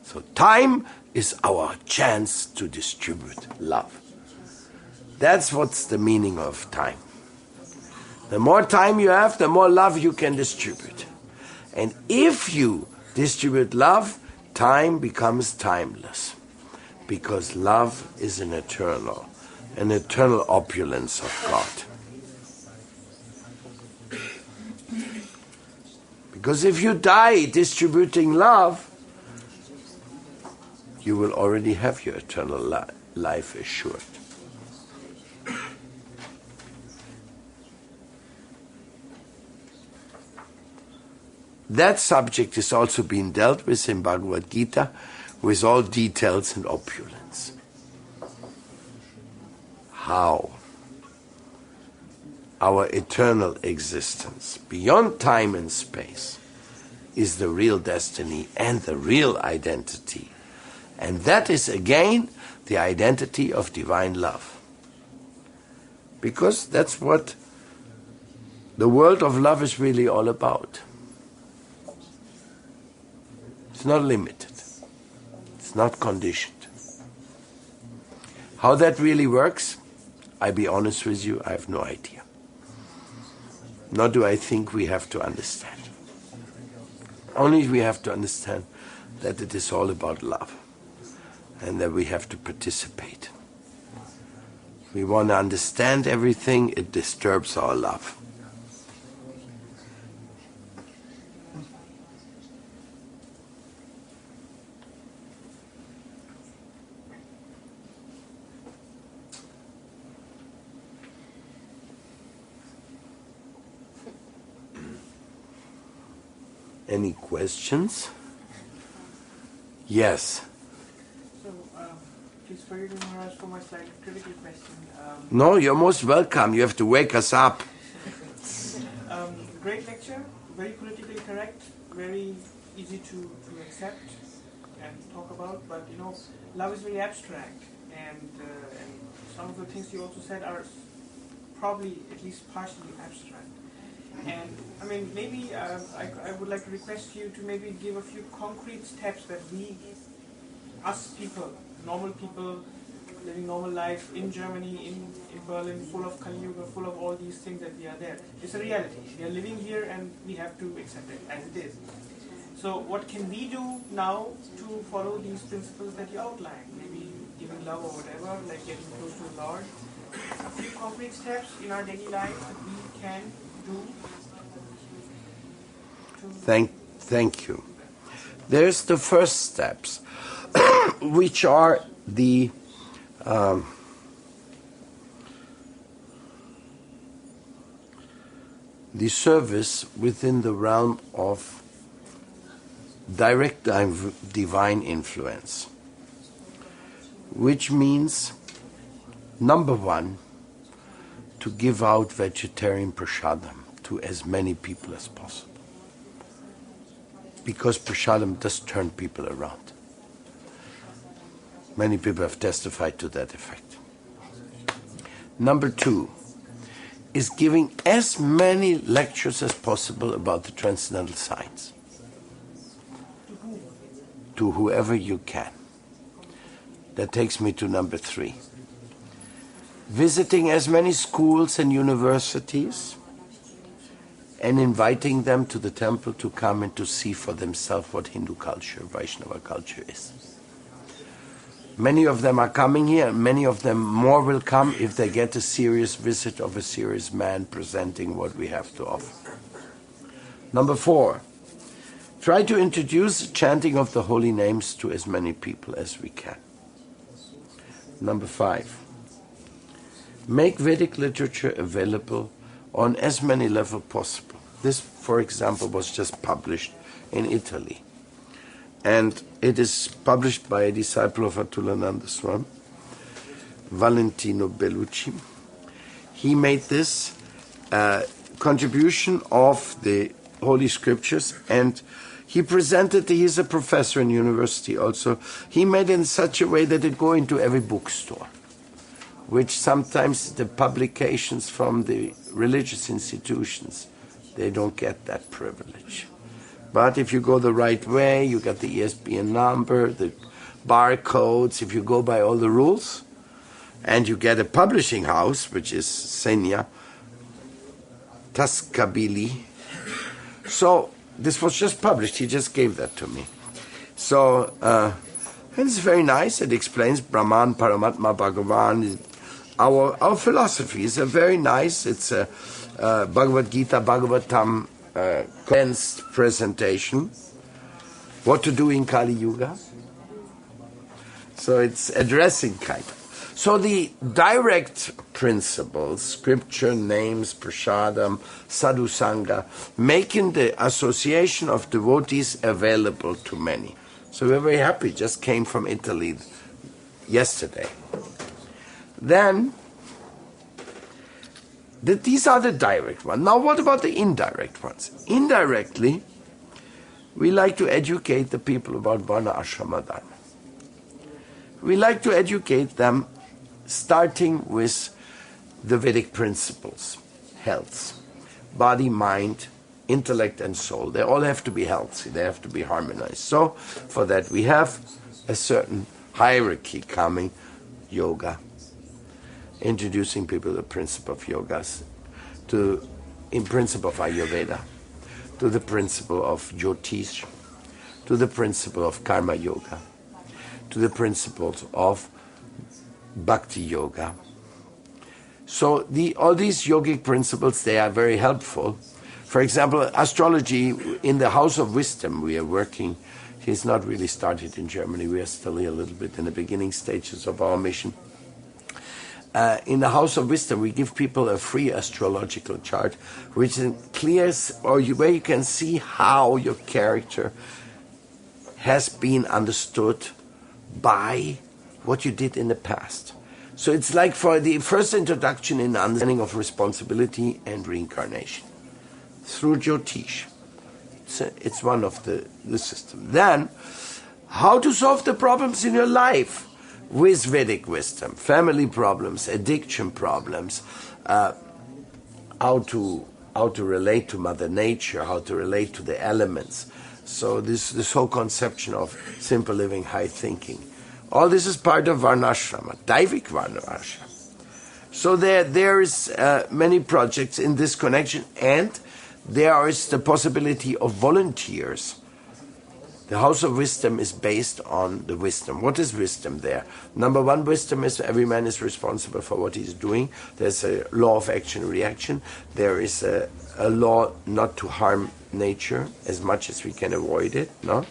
So time is our chance to distribute love. That's what's the meaning of time. The more time you have, the more love you can distribute. And if you distribute love, time becomes timeless. Because love is an eternal opulence of God. Because if you die distributing love, you will already have your eternal life assured. That subject is also being dealt with in Bhagavad Gita with all details and opulence. How our eternal existence, beyond time and space, is the real destiny and the real identity. And that is again the identity of divine love. Because that's what the world of love is really all about. It's not limited. It's not conditioned. How that really works, I'll be honest with you, I have no idea. Nor do I think we have to understand. Only we have to understand that it is all about love and that we have to participate. If we want to understand everything, it disturbs our love. Any questions? Yes. So, please forgive me, Maharaj, for my slightly critical question. No, you're most welcome. You have to wake us up. Great lecture, very politically correct, very easy to accept and talk about, but love is very abstract, and some of the things you also said are probably at least partially abstract. And I mean, maybe I would like to request you to maybe give a few concrete steps that we, us people, normal people, living normal life in Germany, in Berlin, full of Kali Yuga, full of all these things that we are there. It's a reality. We are living here and we have to accept it as it is. So what can we do now to follow these principles that you outlined? Maybe giving love or whatever, like getting close to the Lord. A few concrete steps in our daily life that we can do. Thank you. There's the first steps, which are the service within the realm of direct divine influence, which means, number one, to give out vegetarian prasadam to as many people as possible. Because prasadam does turn people around. Many people have testified to that effect. Number two is giving as many lectures as possible about the transcendental science to whoever you can. That takes me to number three. Visiting as many schools and universities and inviting them to the temple to come and to see for themselves what Hindu culture, Vaishnava culture is. Many of them are coming here, and many of them more will come if they get a serious visit of a serious man presenting what we have to offer. Number four, try to introduce the chanting of the holy names to as many people as we can. Number five, make Vedic literature available on as many levels possible. This, for example, was just published in Italy. And it is published by a disciple of Atulananda Swami, Valentino Bellucci. He made this contribution of the Holy Scriptures, and he presented, he's a professor in university also, he made it in such a way that it go into every bookstore, which sometimes the publications from the religious institutions, they don't get that privilege. But if you go the right way, you get the ESPN number, the barcodes, if you go by all the rules, and you get a publishing house, which is Senya Tascabili. So this was just published, he just gave that to me. So, and it's very nice, it explains Brahman, Paramatma, Bhagavan. Our philosophy is a very nice, it's a Bhagavad Gita, Bhagavatam, condensed presentation. What to do in Kali Yuga. So it's addressing kind of. So the direct principles, scripture, names, prasadam, sadhu sangha, making the association of devotees available to many. So we're very happy, just came from Italy yesterday. Then, these are the direct ones. Now what about the indirect ones? Indirectly, we like to educate the people about Varna Ashrama Dharma. We like to educate them starting with the Vedic principles, health, body, mind, intellect and soul. They all have to be healthy, they have to be harmonized. So for that we have a certain hierarchy coming, yoga, introducing people to the principle of yogas, in principle of Ayurveda, to the principle of Jyotish, to the principle of Karma Yoga, to the principles of Bhakti Yoga. So all these yogic principles, they are very helpful. For example, astrology, in the House of Wisdom we are working, it's not really started in Germany, we are still a little bit in the beginning stages of our mission. In the House of Wisdom, we give people a free astrological chart, which clears, or where you can see how your character has been understood by what you did in the past. So it's like for the first introduction in understanding of responsibility and reincarnation through Jyotish. It's one of the system. Then, how to solve the problems in your life with Vedic wisdom, family problems, addiction problems, how to relate to Mother Nature, how to relate to the elements. So this whole conception of simple living, high thinking, All this is part of Varnashrama, Daivik Varnashrama. So there is many projects in this connection, and there is the possibility of volunteers. The House of Wisdom is based on the wisdom. What is wisdom there? Number one, wisdom is every man is responsible for what he's doing. There's a law of action and reaction. There is a law not to harm nature as much as we can avoid it, no?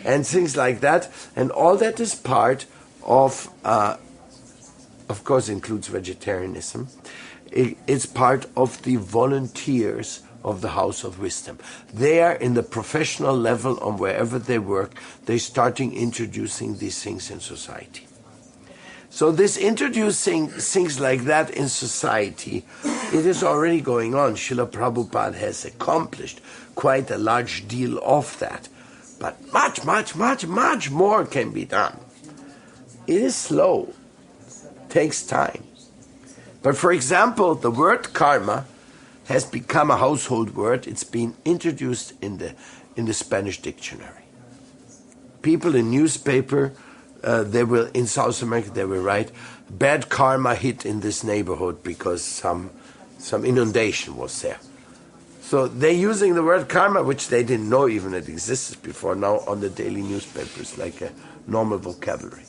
And things like that. And all that is part of course includes vegetarianism. It's part of the volunteers of the House of Wisdom. They are in the professional level on wherever they work, they're starting introducing these things in society. So this introducing things like that in society, it is already going on. Srila Prabhupada has accomplished quite a large deal of that. But much more can be done. It is slow, takes time. But for example, the word karma has become a household word. It's been introduced in the Spanish dictionary. People in newspaper, in South America, they will write, bad karma hit in this neighborhood because some inundation was there. So they're using the word karma, which they didn't know even it existed before, now on the daily newspapers, like a normal vocabulary.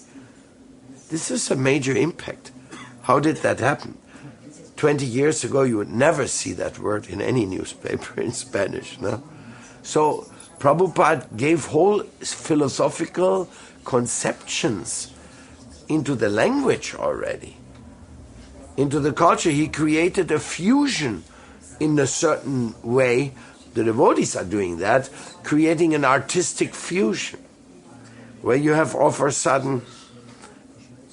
This is a major impact. How did that happen? 20 years ago, you would never see that word in any newspaper in Spanish, no? So Prabhupada gave whole philosophical conceptions into the language already, into the culture. He created a fusion in a certain way. The devotees are doing that, creating an artistic fusion, where you have all of a sudden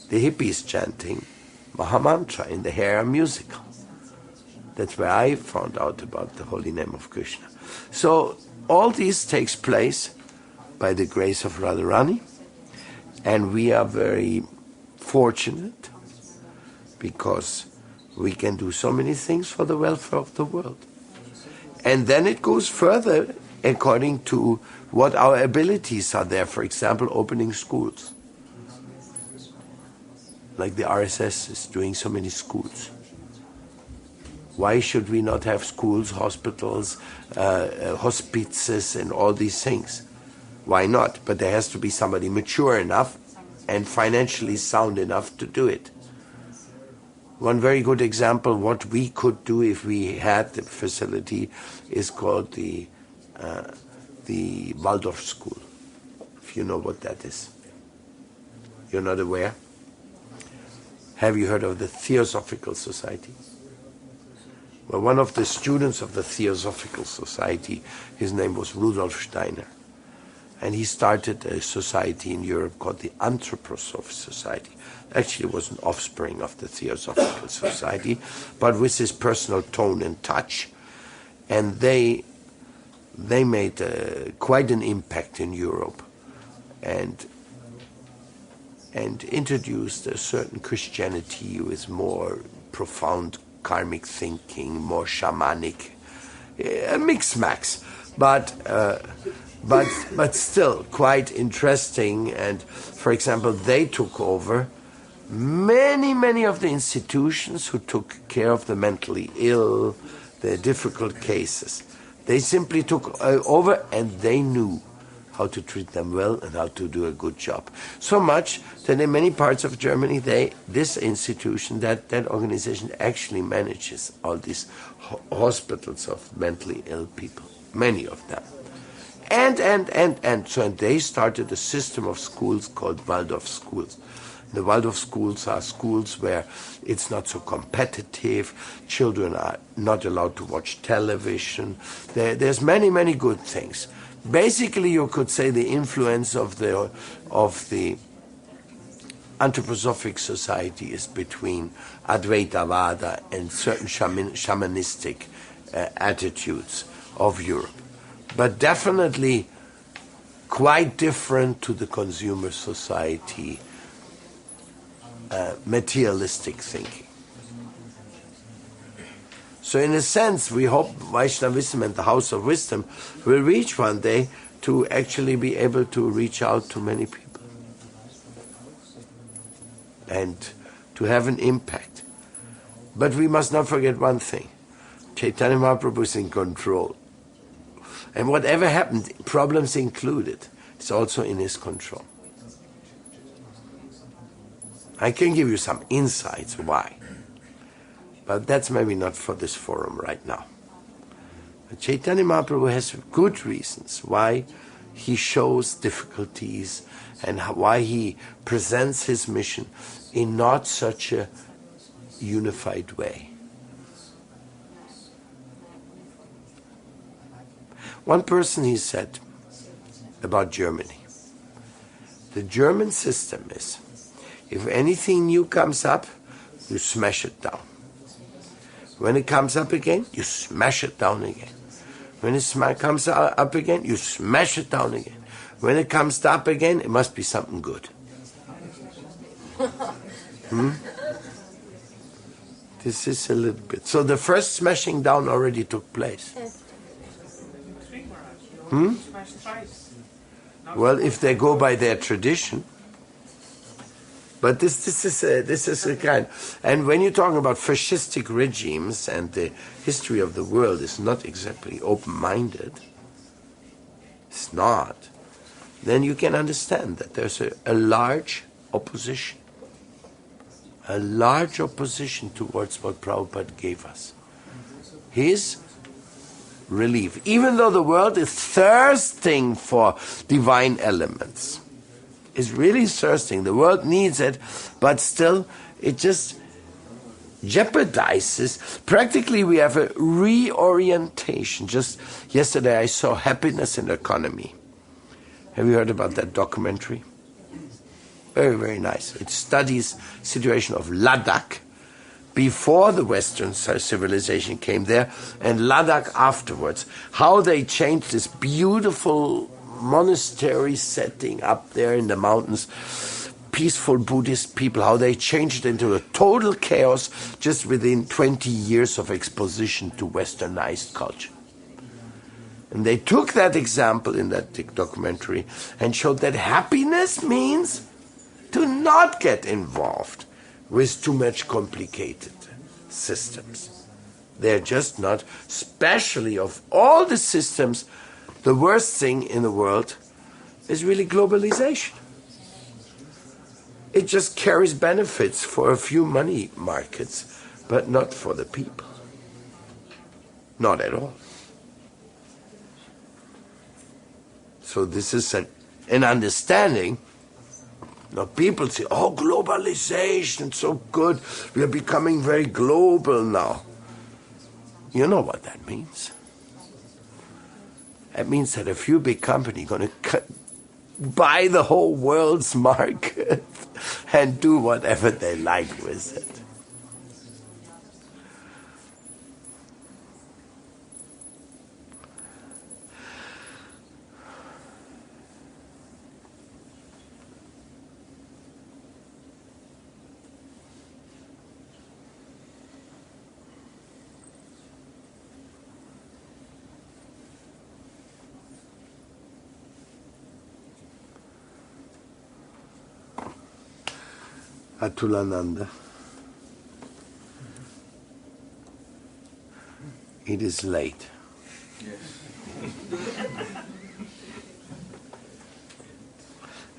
the hippies chanting Mahamantra in the hair musical. That's where I found out about the holy name of Krishna. So all this takes place by the grace of Radharani, and we are very fortunate because we can do so many things for the welfare of the world. And then it goes further according to what our abilities are there. For example, opening schools. Like the RSS is doing so many schools. Why should we not have schools, hospitals, hospices, and all these things? Why not? But there has to be somebody mature enough and financially sound enough to do it. One very good example, what we could do if we had the facility, is called the Waldorf School, if you know what that is. You're not aware? Have you heard of the Theosophical Society? Well, one of the students of the Theosophical Society, his name was Rudolf Steiner. And he started a society in Europe called the Anthroposoph Society. Actually, it was an offspring of the Theosophical Society, but with his personal tone and touch. And they made quite an impact in Europe, and introduced a certain Christianity with more profound karmic thinking, more shamanic, a mix-max, but still quite interesting. And for example, they took over many of the institutions who took care of the mentally ill, the difficult cases. They simply took over, and they knew how to treat them well and how to do a good job. So much that in many parts of Germany, this institution, that organization actually manages all these hospitals of mentally ill people, many of them. And so they started a system of schools called Waldorf schools. The Waldorf schools are schools where it's not so competitive, children are not allowed to watch television. There's many good things. Basically, you could say the influence of the Anthroposophic Society is between Advaitavada and certain shamanistic attitudes of Europe, but definitely quite different to the consumer society, materialistic thinking. So in a sense, we hope Vaishnavism and the House of Wisdom will reach one day to actually be able to reach out to many people. and to have an impact. But we must not forget one thing. Chaitanya Mahaprabhu is in control. And whatever happened, problems included, it's also in his control. I can give you some insights why. But that's maybe not for this forum right now. But Chaitanya Mahaprabhu has good reasons why he shows difficulties and why he presents his mission in not such a unified way. One person, he said about Germany, the German system is, if anything new comes up, you smash it down. When it comes up again, you smash it down again. When it comes up again, you smash it down again. When it comes up again, it must be something good. This is a little bit. So the first smashing down already took place. Well, if they go by their tradition. But this is a kind. And when you're talking about fascistic regimes, and the history of the world is not exactly open-minded, it's not, then you can understand that there's a large opposition. A large opposition towards what Prabhupada gave us. His relief. Even though the world is thirsting for divine elements, is really thirsting. The world needs it, but still it just jeopardizes. Practically we have a reorientation. Just yesterday I saw Happiness in Economy. Have you heard about that documentary? Very, very nice. It studies situation of Ladakh before the Western civilization came there, and Ladakh afterwards. How they changed this beautiful monastery setting up there in the mountains, peaceful Buddhist people, how they changed it into a total chaos just within 20 years of exposition to westernized culture. And they took that example in that documentary and showed that happiness means to not get involved with too much complicated systems. They're just not, especially of all the systems, the worst thing in the world is really globalization. It just carries benefits for a few money markets, but not for the people. Not at all. So this is an understanding. Now people say, oh, globalization, so good. We are becoming very global now. You know what that means. That means that a few big companies are going to buy the whole world's market and do whatever they like with it. Atulananda. It is late.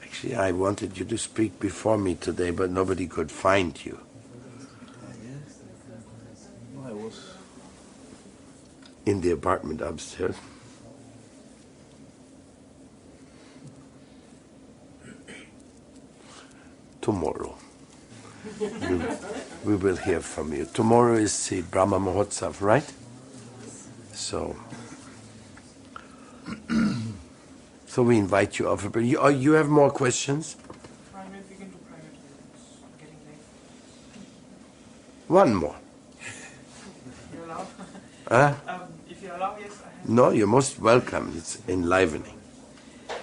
Actually, I wanted you to speak before me today, but nobody could find you. I was in the apartment upstairs. Tomorrow. We will hear from you. Tomorrow is the Brahma Mahotsav, right? So we invite you over. But you have more questions? Private, we can do private. It's getting late. One more. You allow? If you allow, yes. I have. No, you're most welcome. It's enlivening.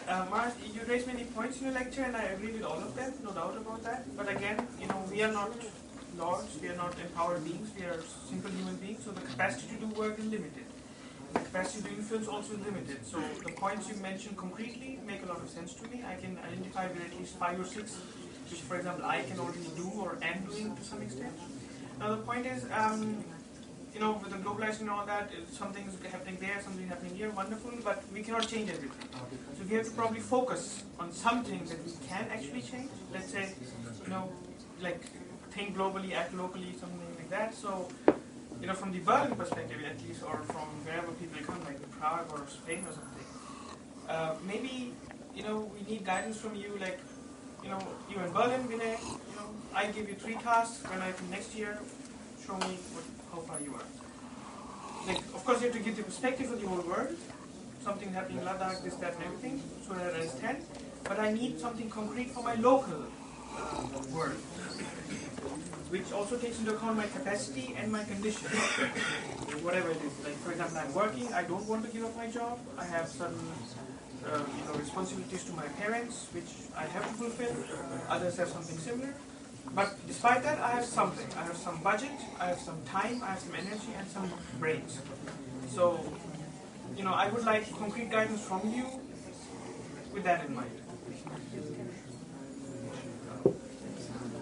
Maharaj, you raised many points in your lecture, and I agree with all of them, no doubt about that. But again, we are not lords, we are not empowered beings, we are simple human beings, so the capacity to do work is limited. The capacity to influence also is limited. So the points you mentioned concretely make a lot of sense to me. I can identify with at least 5 or 6 which, for example, I can already do or am doing to some extent. Now the point is, with the globalization and all that, something's happening there, something happening here, wonderful, but we cannot change everything. So we have to probably focus on something that we can actually change. Let's say, like think globally, act locally, something like that. So, from the Berlin perspective at least, or from wherever people come, like Prague or Spain or something, maybe, we need guidance from you, like, you in Berlin, Vinay, I give you 3 tasks, when I come next year, show me how far you are. Like, of course, you have to give the perspective of the whole world, something happening in Ladakh, this, that, and everything, so that I understand. But I need something concrete for my local world, which also takes into account my capacity and my condition, whatever it is. Like, for example, I'm working, I don't want to give up my job, I have some responsibilities to my parents, which I have to fulfill, others have something similar. But despite that, I have something. I have some budget, I have some time, I have some energy, and some brains. So, I would like concrete guidance from you with that in mind.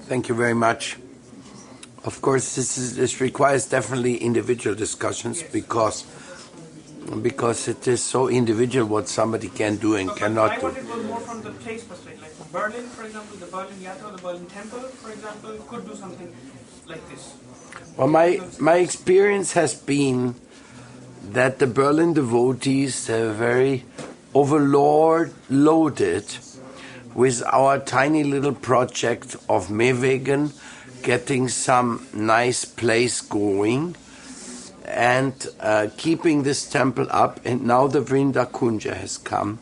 Thank you very much. Of course, this requires definitely individual discussions, Yes. because it is so individual what somebody can do and cannot do. I wanted to go more from the place perspective. Like from Berlin, for example, the Berlin Yatra, the Berlin Temple, for example, could do something like this. Well, my experience has been that the Berlin devotees are very overloaded with our tiny little project of Mewegen, getting some nice place going and keeping this temple up. And now the Vrinda Kunja has come.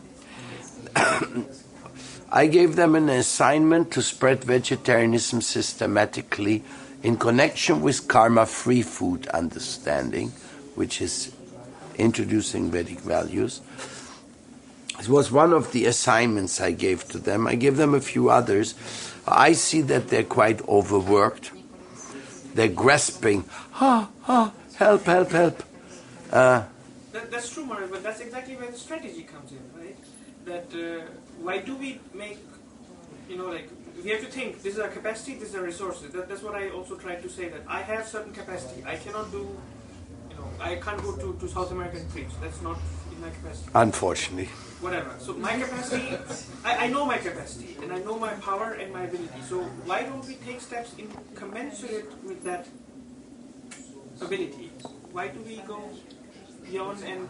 I gave them an assignment to spread vegetarianism systematically in connection with karma-free food understanding, which is introducing Vedic values. It was one of the assignments I gave to them. I gave them a few others. I see that they're quite overworked. They're grasping, help. That's true, Maharaj, but that's exactly where the strategy comes in, right? That why do we make, we have to think, this is our capacity, this is our resources. That's what I also tried to say, that I have certain capacity. I cannot do, I can't go to South America and preach. That's not in my capacity. Unfortunately. Whatever. So my capacity, I know my capacity, and I know my power and my ability. So why don't we take steps in commensurate with that ability? Why do we go beyond and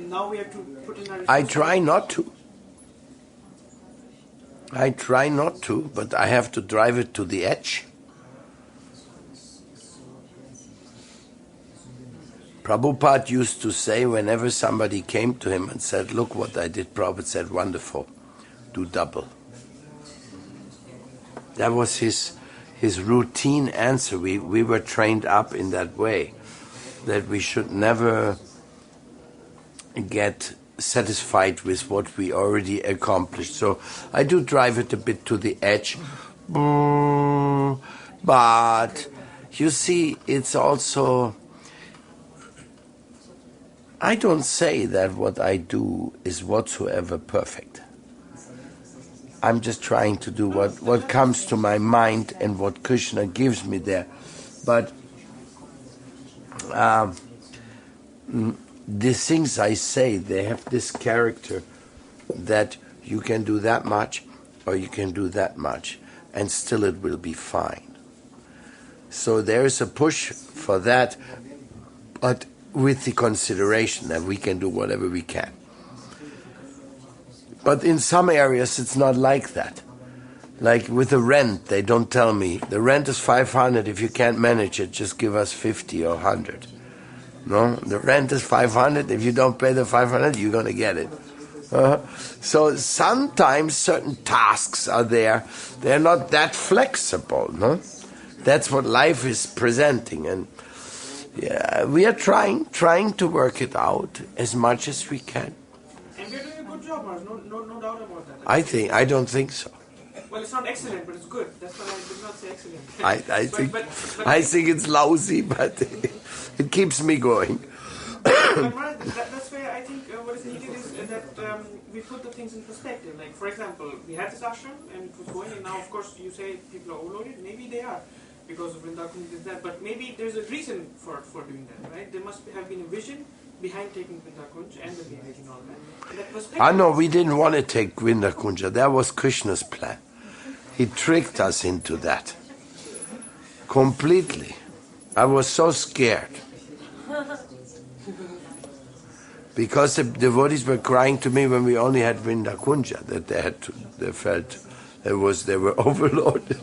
now we have to put in our... I try not to, but I have to drive it to the edge. Prabhupada used to say whenever somebody came to him and said, look what I did, Prabhupada said, wonderful, do double. That was his routine answer. We were trained up in that way, that we should never get satisfied with what we already accomplished. So I do drive it a bit to the edge. But you see, it's also... I don't say that what I do is whatsoever perfect. I'm just trying to do what comes to my mind and what Krishna gives me there. But the things I say, they have this character that you can do that much or you can do that much and still it will be fine. So there is a push for that, but with the consideration that we can do whatever we can. But in some areas it's not like that. Like with the rent, they don't tell me, the rent is 500, if you can't manage it, just give us 50 or 100. No, the rent is 500, if you don't pay the 500, you're going to get it. So sometimes certain tasks are there, they're not that flexible, no? That's what life is presenting, and yeah, we are trying to work it out as much as we can. And we're doing a good job, Maharaj, no doubt about that. I don't think so. Well, it's not excellent, but it's good. That's why I did not say excellent. I think it's lousy, but it keeps me going. But Maharaj, that's where I think what is needed is that we put the things in perspective. Like, for example, we had this ashram and it was going, and now, of course, you say people are overloaded. Maybe they are because of Vrindavan did that, but maybe there's a reason for doing that, right? There must have been a vision behind taking Vrindakunj and the village and all that. And that perspective. No, we didn't want to take Vrindakunja. That was Krishna's plan. He tricked us into that. Completely. I was so scared. Because the devotees were crying to me when we only had Vrindakunja, that they felt they were overloaded.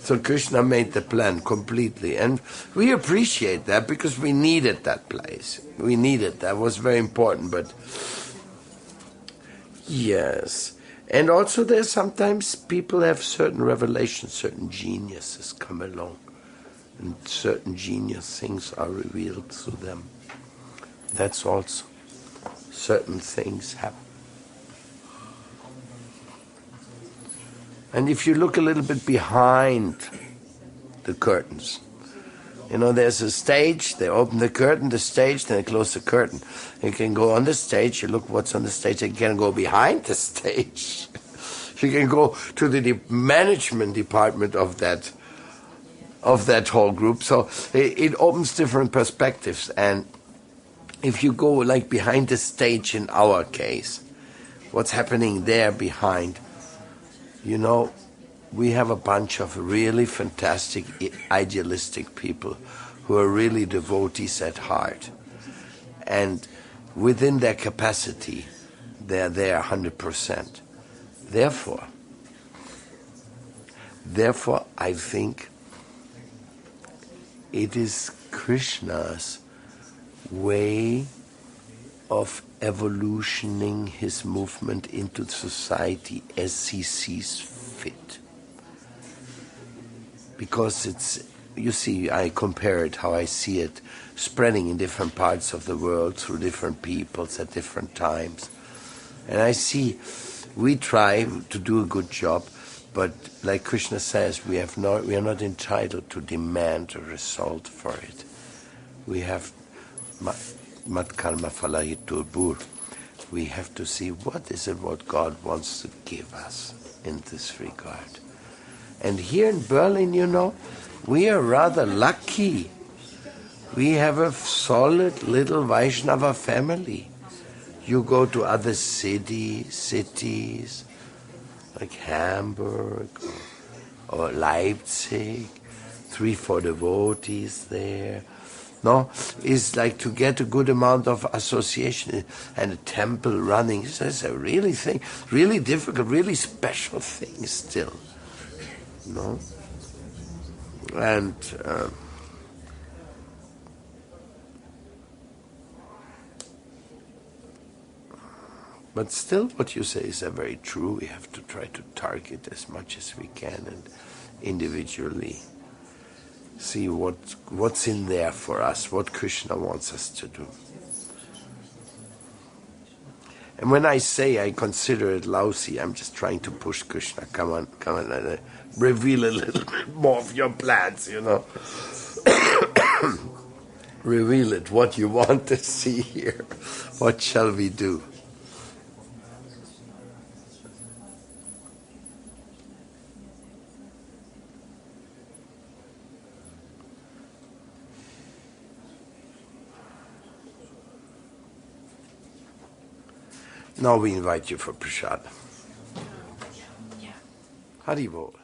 So Krishna made the plan completely. And we appreciate that because we needed that place. We needed that. It was very important. But yes. And also there's sometimes people have certain revelations, certain geniuses come along. And certain genius things are revealed to them. That's also certain things happen. And if you look a little bit behind the curtains, there's a stage, they open the curtain, the stage, then they close the curtain. You can go on the stage, you look what's on the stage, you can go behind the stage. You can go to the management department of that whole group. So it opens different perspectives. And if you go like behind the stage in our case, what's happening there behind, we have a bunch of really fantastic, idealistic people who are really devotees at heart. And within their capacity, they're there 100%. Therefore, I think it is Krishna's way of evolutioning his movement into society as he sees fit. Because it's, I compare it how I see it spreading in different parts of the world through different peoples at different times. And I see we try to do a good job, but like Krishna says, we are not entitled to demand a result for it. We have mat karma phalahitur bur. We have to see what God wants to give us in this regard. And here in Berlin, we are rather lucky. We have a solid little Vaishnava family. You go to other cities like Hamburg or Leipzig, 3-4 devotees there. No, it's like to get a good amount of association and a temple running. It's a really difficult, really special thing still. No? And but still what you say is very true. We have to try to target as much as we can and individually see what's in there for us, what Krishna wants us to do. And when I say I consider it lousy, I'm just trying to push Krishna. Come on, reveal a little bit more of your plans, Reveal it, what you want to see here. What shall we do? Now we invite you for prasadam. Hari Bol.